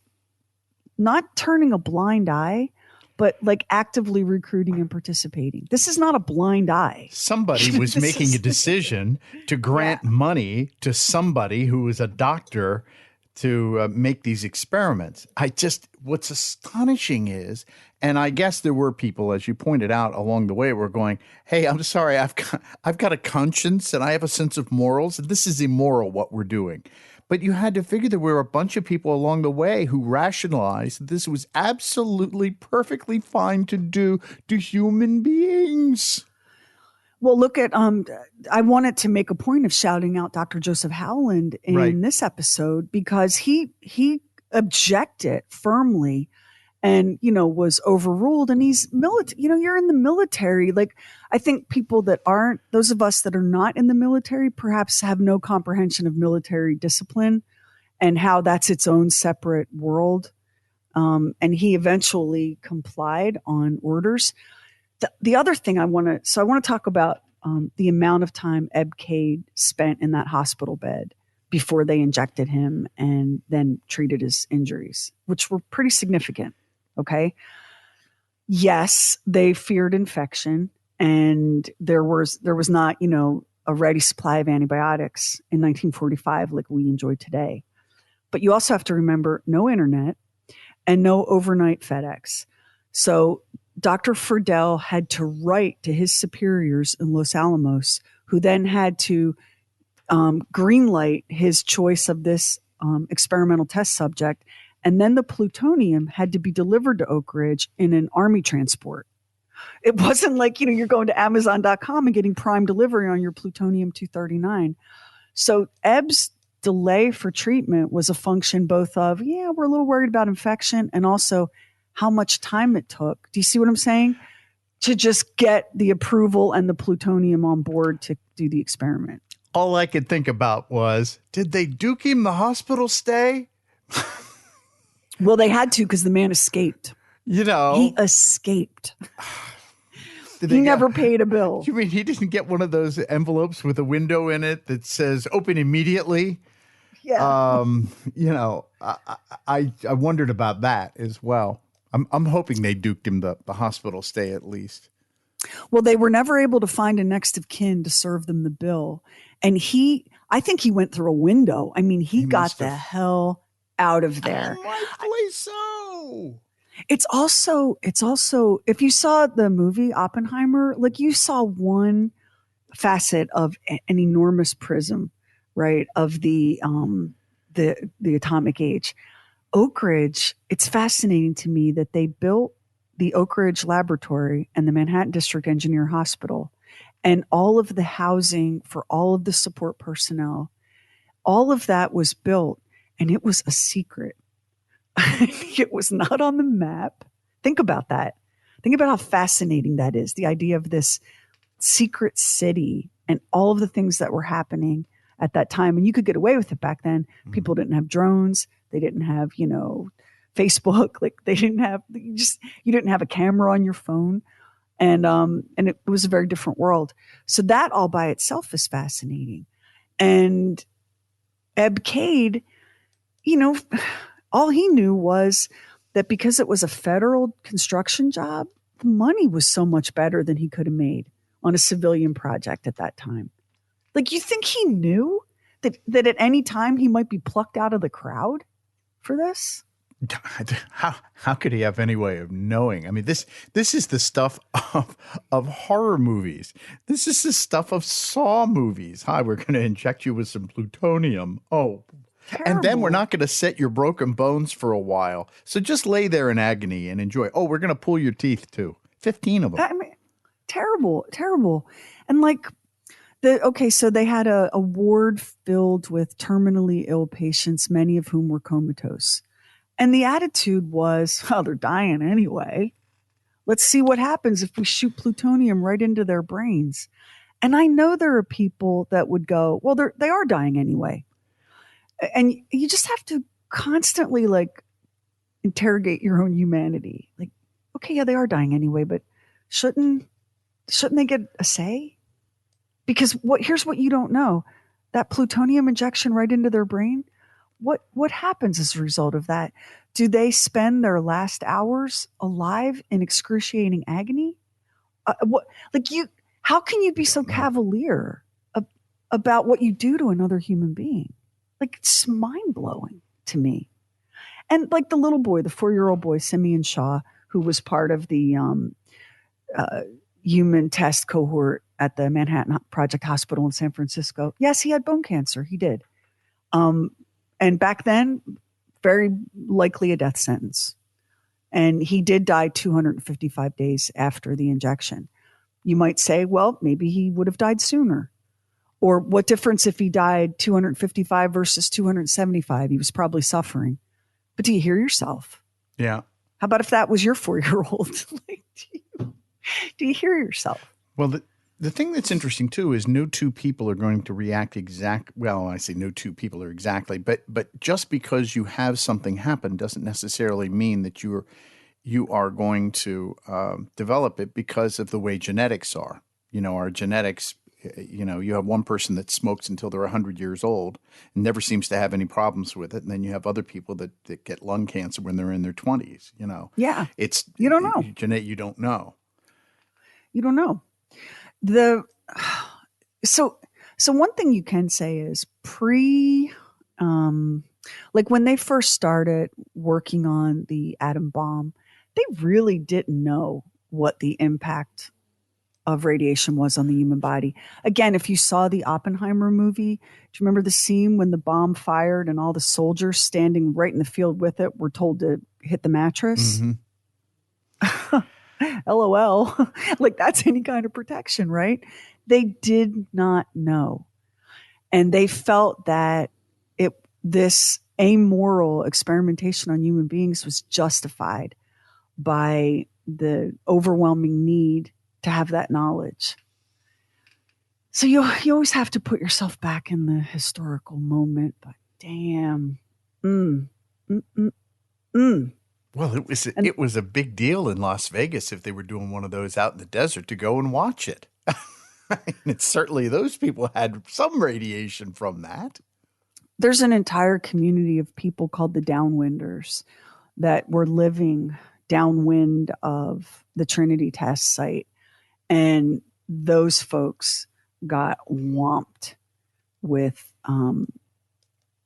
not turning a blind eye, but like actively recruiting and participating. This is not a blind eye. Somebody was making a decision to grant money to somebody who was a doctor to make these experiments. What's astonishing is, and I guess there were people, as you pointed out along the way, were going, hey, I'm sorry, I've got a conscience and I have a sense of morals. This is immoral what we're doing. But you had to figure there were a bunch of people along the way who rationalized that this was absolutely perfectly fine to do to human beings. Well, look at, I wanted to make a point of shouting out Dr. Joseph Howland in this episode, because he objected firmly and, was overruled, and he's military, you're in the military. Like, I think people that aren't, those of us that are not in the military, perhaps have no comprehension of military discipline and how that's its own separate world. And he eventually complied on orders. The other thing I want to talk about the amount of time Ebb Cade spent in that hospital bed before they injected him and then treated his injuries, which were pretty significant. Okay. Yes, they feared infection, and there was not, a ready supply of antibiotics in 1945 like we enjoy today. But you also have to remember, no internet and no overnight FedEx. So Dr. Friedel had to write to his superiors in Los Alamos, who then had to greenlight his choice of this experimental test subject. And then the plutonium had to be delivered to Oak Ridge in an Army transport. It wasn't like, you're going to Amazon.com and getting prime delivery on your plutonium-239. So Ebb's delay for treatment was a function both of, we're a little worried about infection, and also how much time it took. Do you see what I'm saying? To just get the approval and the plutonium on board to do the experiment. All I could think about was, did they duke him the hospital stay? Well, they had to, because the man escaped. He escaped. He never paid a bill. You mean he didn't get one of those envelopes with a window in it that says open immediately? Yeah. I wondered about that as well. I'm hoping they duked him the hospital stay at least. Well, they were never able to find a next of kin to serve them the bill. And I think he went through a window. I mean, he got the hell out of there. Rightfully so. It's also, if you saw the movie Oppenheimer, like, you saw one facet of an enormous prism, right? Of the atomic age. Oak Ridge, it's fascinating to me that they built the Oak Ridge Laboratory and the Manhattan District Engineer Hospital and all of the housing for all of the support personnel. All of that was built, and it was a secret. It was not on the map. Think about that. Think about how fascinating that is. The idea of this secret city and all of the things that were happening at that time. And you could get away with it back then. People didn't have drones. They didn't have, Facebook. Like, they didn't have, you didn't have a camera on your phone. And it was a very different world. So that all by itself is fascinating. And Ebb Cade, all he knew was that because it was a federal construction job, the money was so much better than he could have made on a civilian project at that time. Like, you think he knew that at any time he might be plucked out of the crowd for this? How could he have any way of knowing? I mean, this is the stuff of horror movies. This is the stuff of Saw movies. Hi, we're going to inject you with some plutonium. Oh, Terrible. And then we're not going to set your broken bones for a while. So just lay there in agony and enjoy. Oh, we're going to pull your teeth too. 15 of them. I mean, terrible. And so they had a ward filled with terminally ill patients, many of whom were comatose. And the attitude was, oh, they're dying anyway. Let's see what happens if we shoot plutonium right into their brains. And I know there are people that would go, well, they are dying anyway. And you just have to constantly interrogate your own humanity. Like, okay, yeah, they are dying anyway, but shouldn't they get a say? Because here's what you don't know. That plutonium injection right into their brain, what happens as a result of that? Do they spend their last hours alive in excruciating agony? How can you be so cavalier about what you do to another human being? It's mind-blowing to me. And the little boy, the 4-year-old boy, Simeon Shaw, who was part of the human test cohort at the Manhattan Project Hospital in San Francisco. Yes, he had bone cancer. He did. And back then, very likely a death sentence. And he did die 255 days after the injection. You might say, well, maybe he would have died sooner. Or what difference if he died 255 versus 275? He was probably suffering. But do you hear yourself? Yeah. How about if that was your 4-year-old? Do you hear yourself? Well, the thing that's interesting too is no two people are going to react well, I say no two people are exactly, but just because you have something happen doesn't necessarily mean that you are going to develop it because of the way genetics are. Our genetics, you have one person that smokes until they're 100 years old and never seems to have any problems with it. And then you have other people that get lung cancer when they're in their 20s, Yeah. You don't know. You don't know. You don't know. So one thing you can say is when they first started working on the atom bomb, they really didn't know what the impact of radiation was on the human body. Again, if you saw the Oppenheimer movie, do you remember the scene when the bomb fired and all the soldiers standing right in the field with it were told to hit the mattress? Mm-hmm. LOL. That's any kind of protection, right? They did not know. And they felt that this amoral experimentation on human beings was justified by the overwhelming need to have that knowledge. So you always have to put yourself back in the historical moment, but damn. Well, it was a big deal in Las Vegas if they were doing one of those out in the desert to go and watch it. And certainly those people had some radiation from that. There's an entire community of people called the downwinders that were living downwind of the Trinity test site. And those folks got whomped with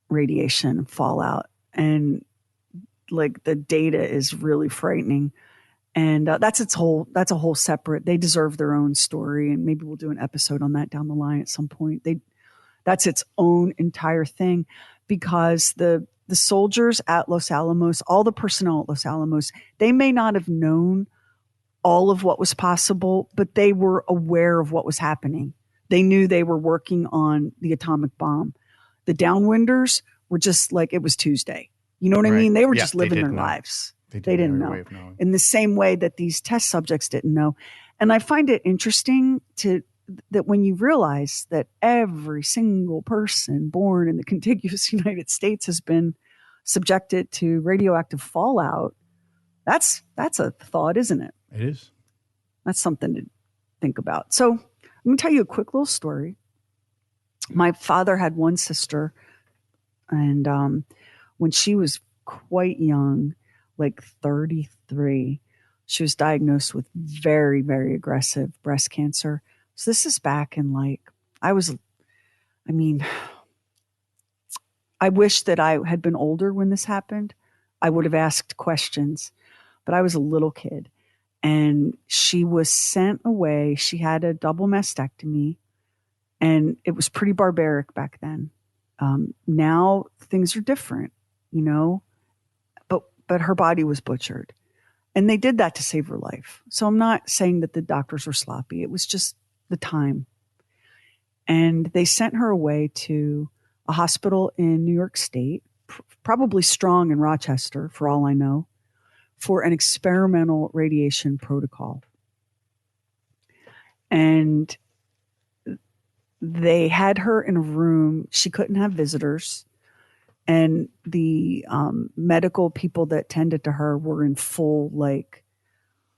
radiation fallout. And the data is really frightening. And that's a whole separate, they deserve their own story. And maybe we'll do an episode on that down the line at some point. That's its own entire thing, because the soldiers at Los Alamos, all the personnel at Los Alamos, they may not have known all of what was possible, but they were aware of what was happening. They knew they were working on the atomic bomb. The downwinders were just it was Tuesday. You know what I mean? They were just living their lives. They didn't know. In the same way that these test subjects didn't know. And I find it interesting that when you realize that every single person born in the contiguous United States has been subjected to radioactive fallout, that's a thought, isn't it? It is. That's something to think about. So I'm going to tell you a quick little story. My father had one sister, and when she was quite young, 33, she was diagnosed with very, very aggressive breast cancer. So this is back in I wish that I had been older when this happened. I would have asked questions, but I was a little kid. And she was sent away. She had a double mastectomy, and it was pretty barbaric back then. Now things are different, you know, but her body was butchered. And they did that to save her life. So I'm not saying that the doctors were sloppy. It was just the time. And they sent her away to a hospital in New York State, probably Strong in Rochester, for all I know, for an experimental radiation protocol. And they had her in a room. She couldn't have visitors. And the medical people that tended to her were in full,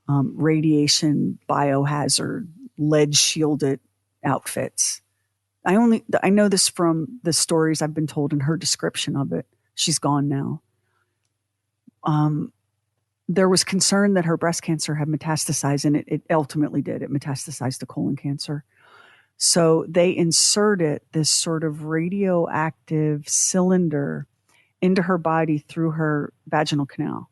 radiation biohazard, lead shielded outfits. I know this from the stories I've been told in her description of it. She's gone now. There was concern that her breast cancer had metastasized, and it ultimately did. It metastasized to colon cancer. So they inserted this sort of radioactive cylinder into her body through her vaginal canal.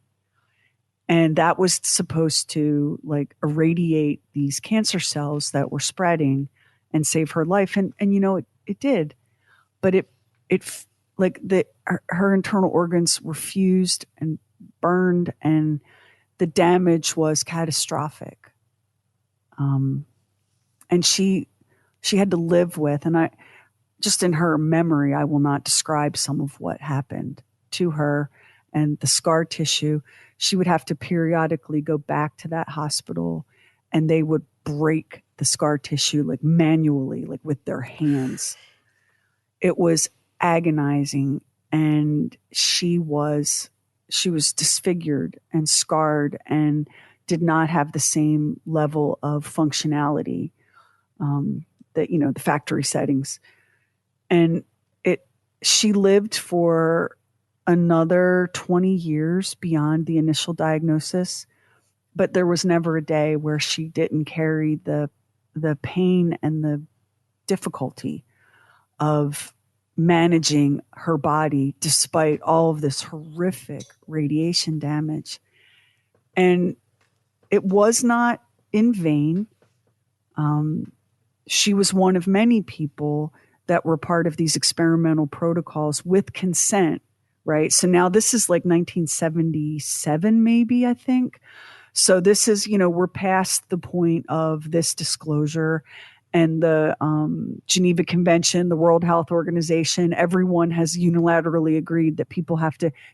And that was supposed to irradiate these cancer cells that were spreading and save her life. And you know, it did, but her internal organs were fused and burned, and the damage was catastrophic. And she had to live with, and just in her memory, I will not describe some of what happened to her and the scar tissue. She would have to periodically go back to that hospital, and they would break the scar tissue manually, with their hands. It was agonizing, and she was disfigured and scarred and did not have the same level of functionality that, the factory settings. And she lived for another 20 years beyond the initial diagnosis, but there was never a day where she didn't carry the pain and the difficulty of managing her body despite all of this horrific radiation damage. And it was not in vain. She was one of many people that were part of these experimental protocols with consent, right? So now this is 1977, maybe, I think. So this is, we're past the point of this disclosure and the Geneva Convention, the World Health Organization. Everyone has unilaterally agreed that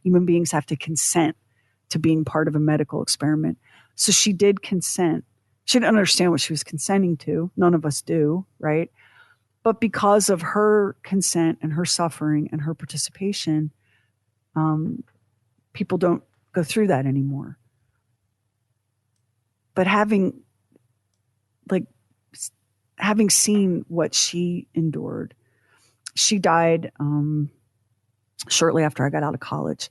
human beings have to consent to being part of a medical experiment. So she did consent. She didn't understand what she was consenting to. None of us do, right? But because of her consent and her suffering and her participation, people don't go through that anymore. But having seen what she endured, she died shortly after I got out of college.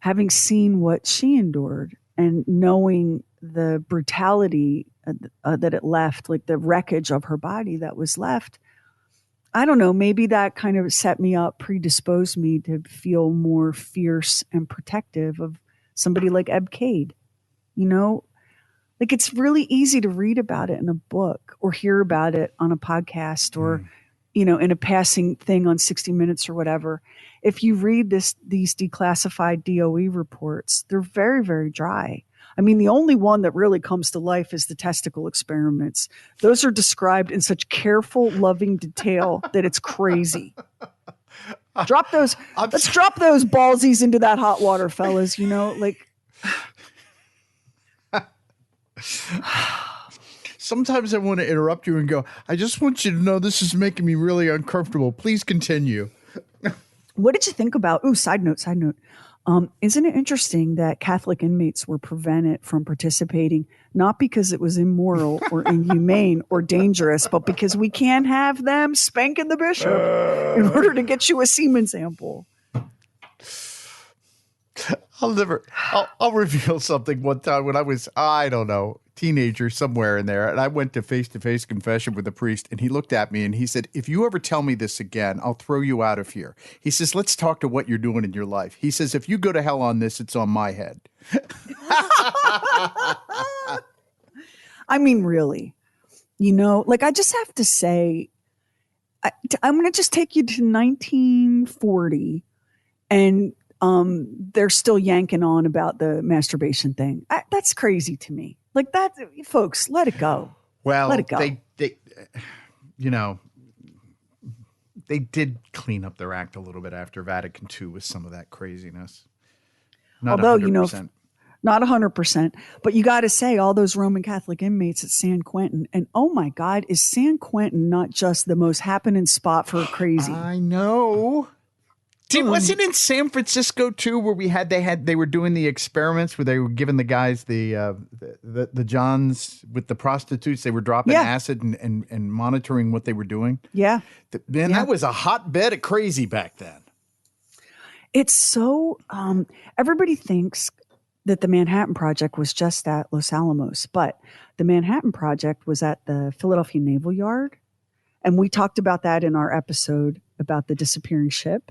Having seen what she endured and knowing the brutality that it left, the wreckage of her body that was left, I don't know, maybe that kind of set me up, predisposed me to feel more fierce and protective of somebody like Ebb Cade. It's really easy to read about it in a book or hear about it on a podcast or, in a passing thing on 60 Minutes or whatever. If you read these declassified DOE reports, they're very, very dry. I mean, the only one that really comes to life is the testicle experiments. Those are described in such careful, loving detail that it's crazy. Let's drop those ballsies into that hot water, fellas, Sometimes I want to interrupt you and go, I just want you to know this is making me really uncomfortable. Please continue. What did you think about, side note. Isn't it interesting that Catholic inmates were prevented from participating, not because it was immoral or inhumane or dangerous, but because we can't have them spanking the bishop in order to get you a semen sample? I'll reveal something one time when I was, I don't know, teenager somewhere in there, and I went to face confession with the priest, and he looked at me and he said, if you ever tell me this again, I'll throw you out of here. He says, let's talk to what you're doing in your life. He says, if you go to hell on this, it's on my head. I mean, really, like I just have to say, I'm going to just take you to 1940 and they're still yanking on about the masturbation thing. That's crazy to me. Like that, folks, let it go. Well, let it go. They did clean up their act a little bit after Vatican II with some of that craziness. Not Although, 100%. Not 100%, but you got to say all those Roman Catholic inmates at San Quentin, and oh my God, is San Quentin not just the most happening spot for crazy? I know. Wasn't in San Francisco too, where they were doing the experiments where they were giving the guys the Johns with the prostitutes. They were dropping acid and monitoring what they were doing. Yeah, that was a hotbed of crazy back then. It's so everybody thinks that the Manhattan Project was just at Los Alamos, but the Manhattan Project was at the Philadelphia Naval Yard, and we talked about that in our episode about the disappearing ship.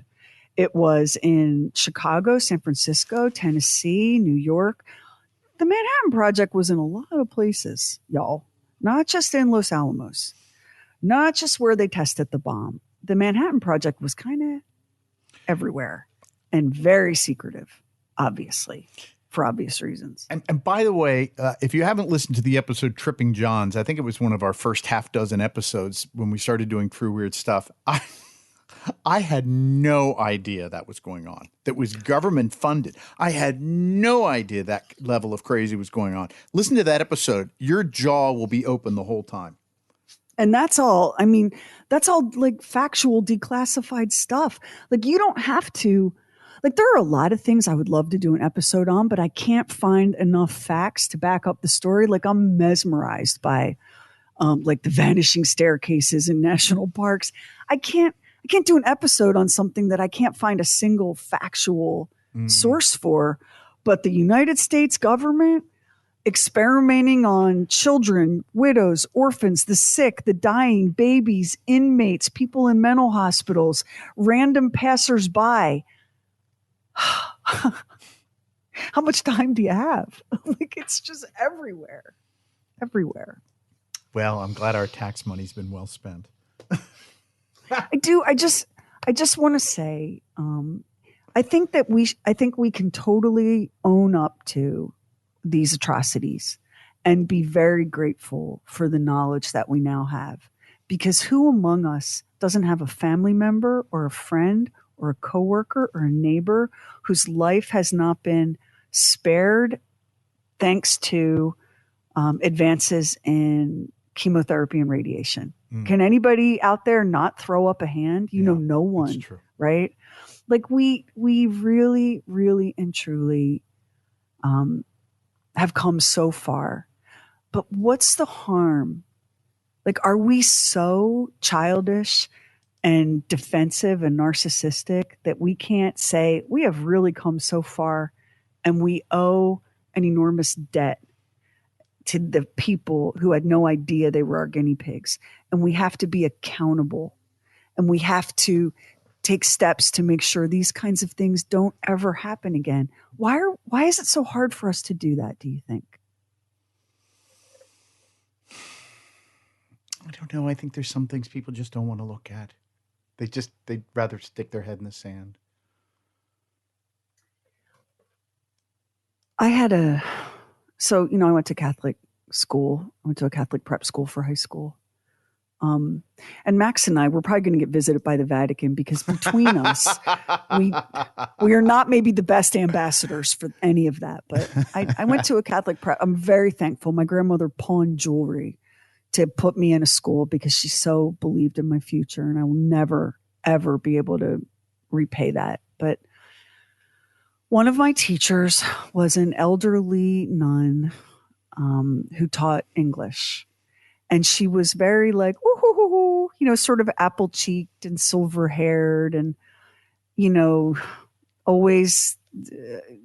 It was in Chicago, San Francisco, Tennessee, New York. The Manhattan Project was in a lot of places, y'all. Not just in Los Alamos. Not just where they tested the bomb. The Manhattan Project was kind of everywhere and very secretive, obviously, for obvious reasons. And by the way, if you haven't listened to the episode Tripping Johns, I think it was one of our first half dozen episodes when we started doing True Weird Stuff. I had no idea that was going on. That was government funded. I had no idea that level of crazy was going on. Listen to that episode. Your jaw will be open the whole time. And that's all. I mean, that's all like factual, declassified stuff. Like you don't have to. Like there are a lot of things I would love to do an episode on, but I can't find enough facts to back up the story. Like I'm mesmerized by like the vanishing staircases in national parks. I can't do an episode on something that I can't find a single factual source for. But the United States government experimenting on children, widows, orphans, the sick, the dying, babies, inmates, people in mental hospitals, random passersby. How much time do you have? Like it's just everywhere. Well, I'm glad our tax money's been well spent. I do. I just want to say, I think we can totally own up to these atrocities and be very grateful for the knowledge that we now have. Because who among us doesn't have a family member or a friend or a coworker or a neighbor whose life has not been spared thanks to advances in chemotherapy and radiation? Can anybody out there not throw up a hand? No one, right? Like we really, really and truly have come so far. But what's the harm? Like, are we so childish and defensive and narcissistic that we can't say we have really come so far and we owe an enormous debt to the people who had no idea they were our guinea pigs. And we have to be accountable. And we have to take steps to make sure these kinds of things don't ever happen again. Why is it so hard for us to do that, do you think? I don't know. I think there's some things people just don't want to look at. They'd rather stick their head in the sand. So, I went to Catholic school. I went to a Catholic prep school for high school. And Max and I were probably going to get visited by the Vatican because between us, we are not maybe the best ambassadors for any of that. But I went to a Catholic prep. I'm very thankful. My grandmother pawned jewelry to put me in a school because she so believed in my future. And I will never, ever be able to repay that. But one of my teachers was an elderly nun who taught English. And she was very like, sort of apple cheeked and silver haired and, always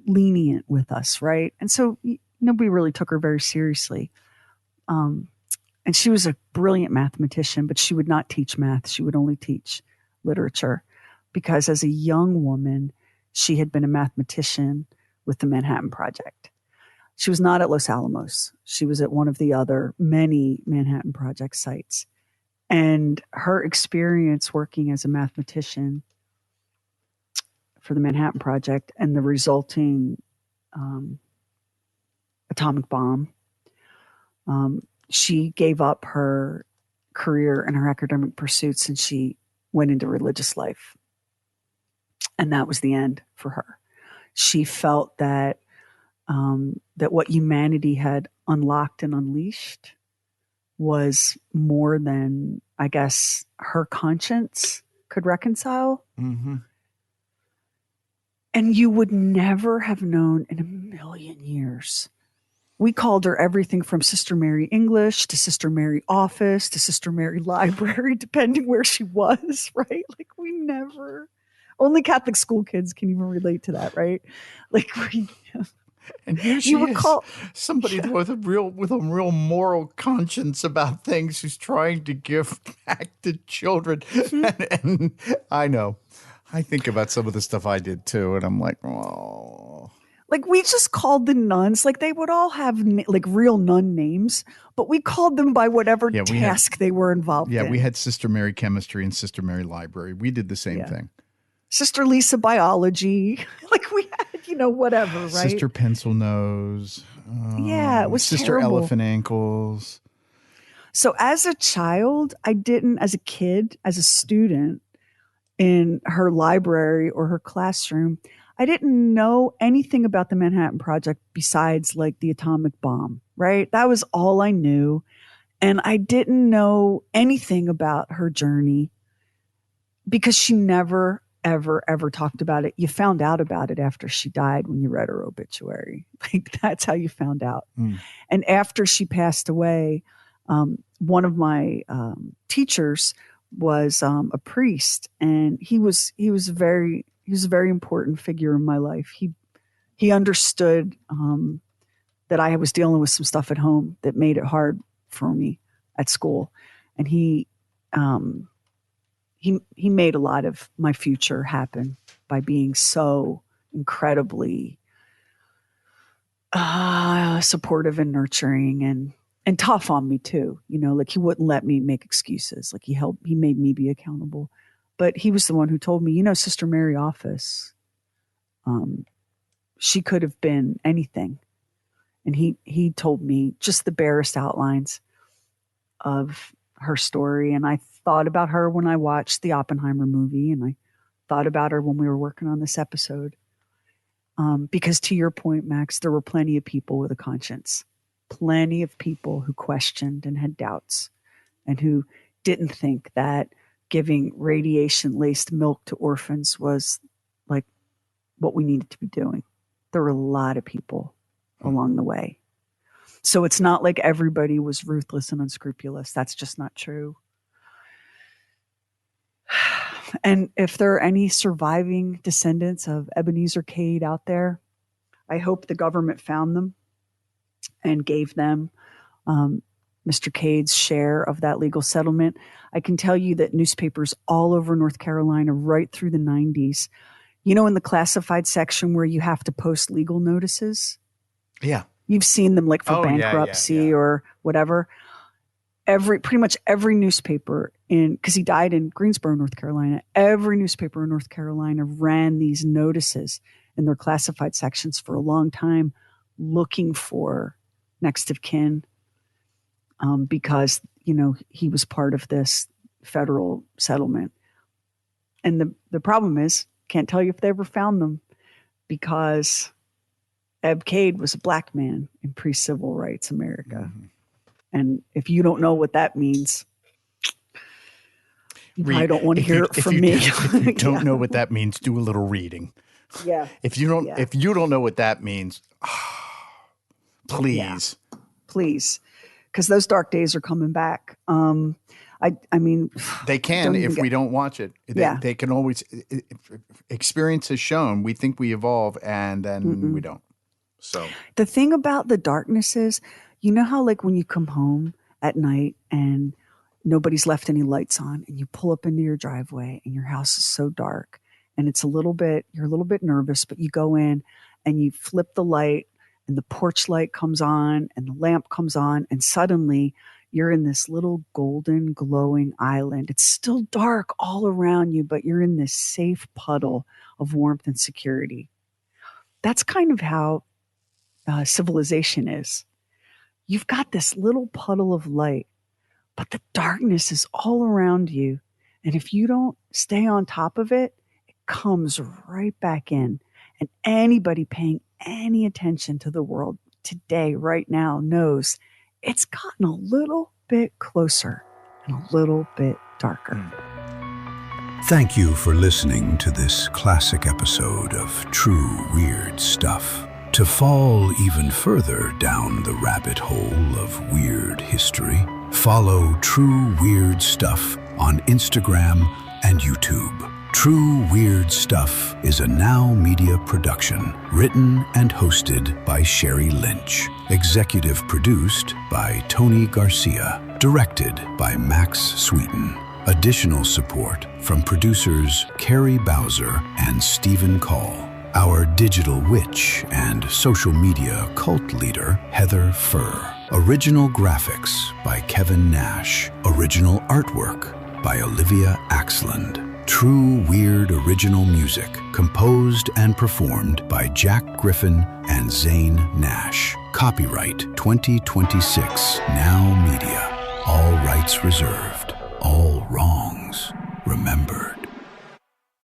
lenient with us. Right. And so nobody really took her very seriously. and she was a brilliant mathematician, but she would not teach math. She would only teach literature because as a young woman, she had been a mathematician with the Manhattan Project. She was not at Los Alamos. She was at one of the other many Manhattan Project sites. And her experience working as a mathematician for the Manhattan Project and the resulting atomic bomb, she gave up her career and her academic pursuits and she went into religious life. And that was the end for her. She felt that that what humanity had unlocked and unleashed was more than, I guess, her conscience could reconcile. Mm-hmm. And you would never have known in a million years. We called her everything from Sister Mary English to Sister Mary Office to Sister Mary Library, depending where she was, right? Like we never, only Catholic school kids can even relate to that, right? Like and here she is, somebody with a real moral conscience about things who's trying to give back to children. Mm-hmm. And I know, I think about some of the stuff I did too, and I'm like, oh. Like we just called the nuns, like they would all have like real nun names, but we called them by whatever task they were involved in. Yeah, we had Sister Mary Chemistry and Sister Mary Library. We did the same thing. Sister Lisa Biology, like we had, whatever, right? Sister Pencil Nose. Yeah, it was Sister terrible. Elephant Ankles. So as a child, as a kid, as a student in her library or her classroom, I didn't know anything about the Manhattan Project besides like the atomic bomb, right? That was all I knew. And I didn't know anything about her journey because she never, ever, ever talked about it. You found out about it after she died when you read her obituary. Like that's how you found out. Mm. And after she passed away, one of my teachers was a priest, and he was a very important figure in my life. He understood that I was dealing with some stuff at home that made it hard for me at school, and he made a lot of my future happen by being so incredibly supportive and nurturing and tough on me too. Like he wouldn't let me make excuses. Like he made me be accountable. But he was the one who told me, Sister Mary Office, she could have been anything. And he told me just the barest outlines of her story. And I thought about her when I watched the Oppenheimer movie, and I thought about her when we were working on this episode. Because to your point, Max, there were plenty of people with a conscience, plenty of people who questioned and had doubts and who didn't think that giving radiation-laced milk to orphans was like what we needed to be doing. There were a lot of people along the way. So it's not like everybody was ruthless and unscrupulous. That's just not true. And if there are any surviving descendants of Ebenezer Cade out there, I hope the government found them and gave them Mr. Cade's share of that legal settlement. I can tell you that newspapers all over North Carolina right through the 90s, in the classified section where you have to post legal notices. Yeah. You've seen them like for bankruptcy or whatever. Pretty much every newspaper because he died in Greensboro, North Carolina, every newspaper in North Carolina ran these notices in their classified sections for a long time looking for next of kin because, he was part of this federal settlement. And the problem is, can't tell you if they ever found them because Ebb Cade was a black man in pre-civil rights America. Mm-hmm. And if you don't know what that means, I don't want to hear it from me. If you don't know what that means, do a little reading. Yeah. If you don't know what that means, please. Yeah. Please. Because those dark days are coming back. I mean, they can if we don't watch it. They can always. Experience has shown we think we evolve and then we don't. So the thing about the darkness is You know how like when you come home at night and nobody's left any lights on and you pull up into your driveway and your house is so dark and you're a little bit nervous, but you go in and you flip the light and the porch light comes on and the lamp comes on and suddenly you're in this little golden glowing island. It's still dark all around you, but you're in this safe puddle of warmth and security. That's kind of how civilization is. You've got this little puddle of light, but the darkness is all around you. And if you don't stay on top of it, it comes right back in. And anybody paying any attention to the world today, right now, knows it's gotten a little bit closer and a little bit darker. Thank you for listening to this classic episode of True Weird Stuff. To fall even further down the rabbit hole of weird history, follow True Weird Stuff on Instagram and YouTube. True Weird Stuff is a Now Media production, written and hosted by Sherry Lynch, executive produced by Tony Garcia, directed by Max Sweeten. Additional support from producers Carrie Bowser and Stephen Call. Our digital witch and social media cult leader, Heather Furr. Original graphics by Kevin Nash. Original artwork by Olivia Axland. True Weird original music composed and performed by Jack Griffin and Zane Nash. Copyright 2026 Now Media. All rights reserved. All wrongs remembered.